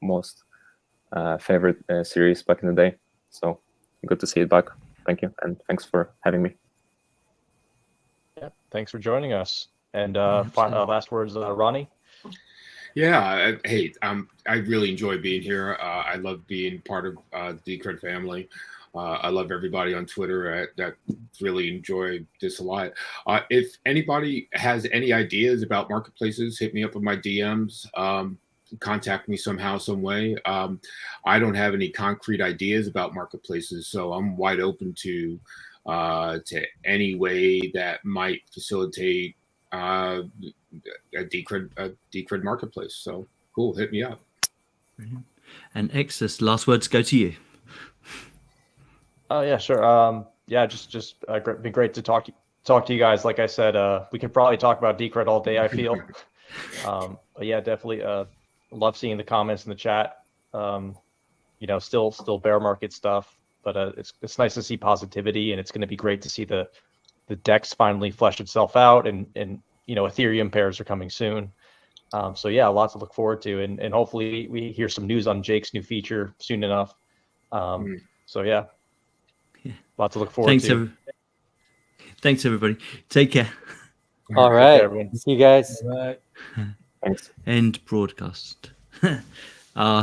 most favorite series back in the day. So good to see it back. Thank you, and thanks for having me. Yeah, thanks for joining us. And last words, Ronnie. Yeah, hey, I really enjoy being here. I love being part of the Decred family. I love everybody on Twitter that really enjoy this a lot. If anybody has any ideas about marketplaces, hit me up with my DMs. Contact me somehow, some way. I don't have any concrete ideas about marketplaces, so I'm wide open to any way that might facilitate a Decred marketplace. So cool, hit me up. Brilliant. And Exus, last words go to you. Oh yeah, sure. Yeah, just been great to talk to you guys. Like I said, we could probably talk about Decred all day, I feel. But yeah, definitely love seeing the comments in the chat. Still bear market stuff, but it's nice to see positivity, and it's going to be great to see the DEX finally flesh itself out, and Ethereum pairs are coming soon. So yeah, lots to look forward to, and hopefully we hear some news on Jake's new feature soon enough. So yeah, lots to look forward to. Thanks everybody. Take care. All right, everyone. See you guys. Thanks. End broadcast.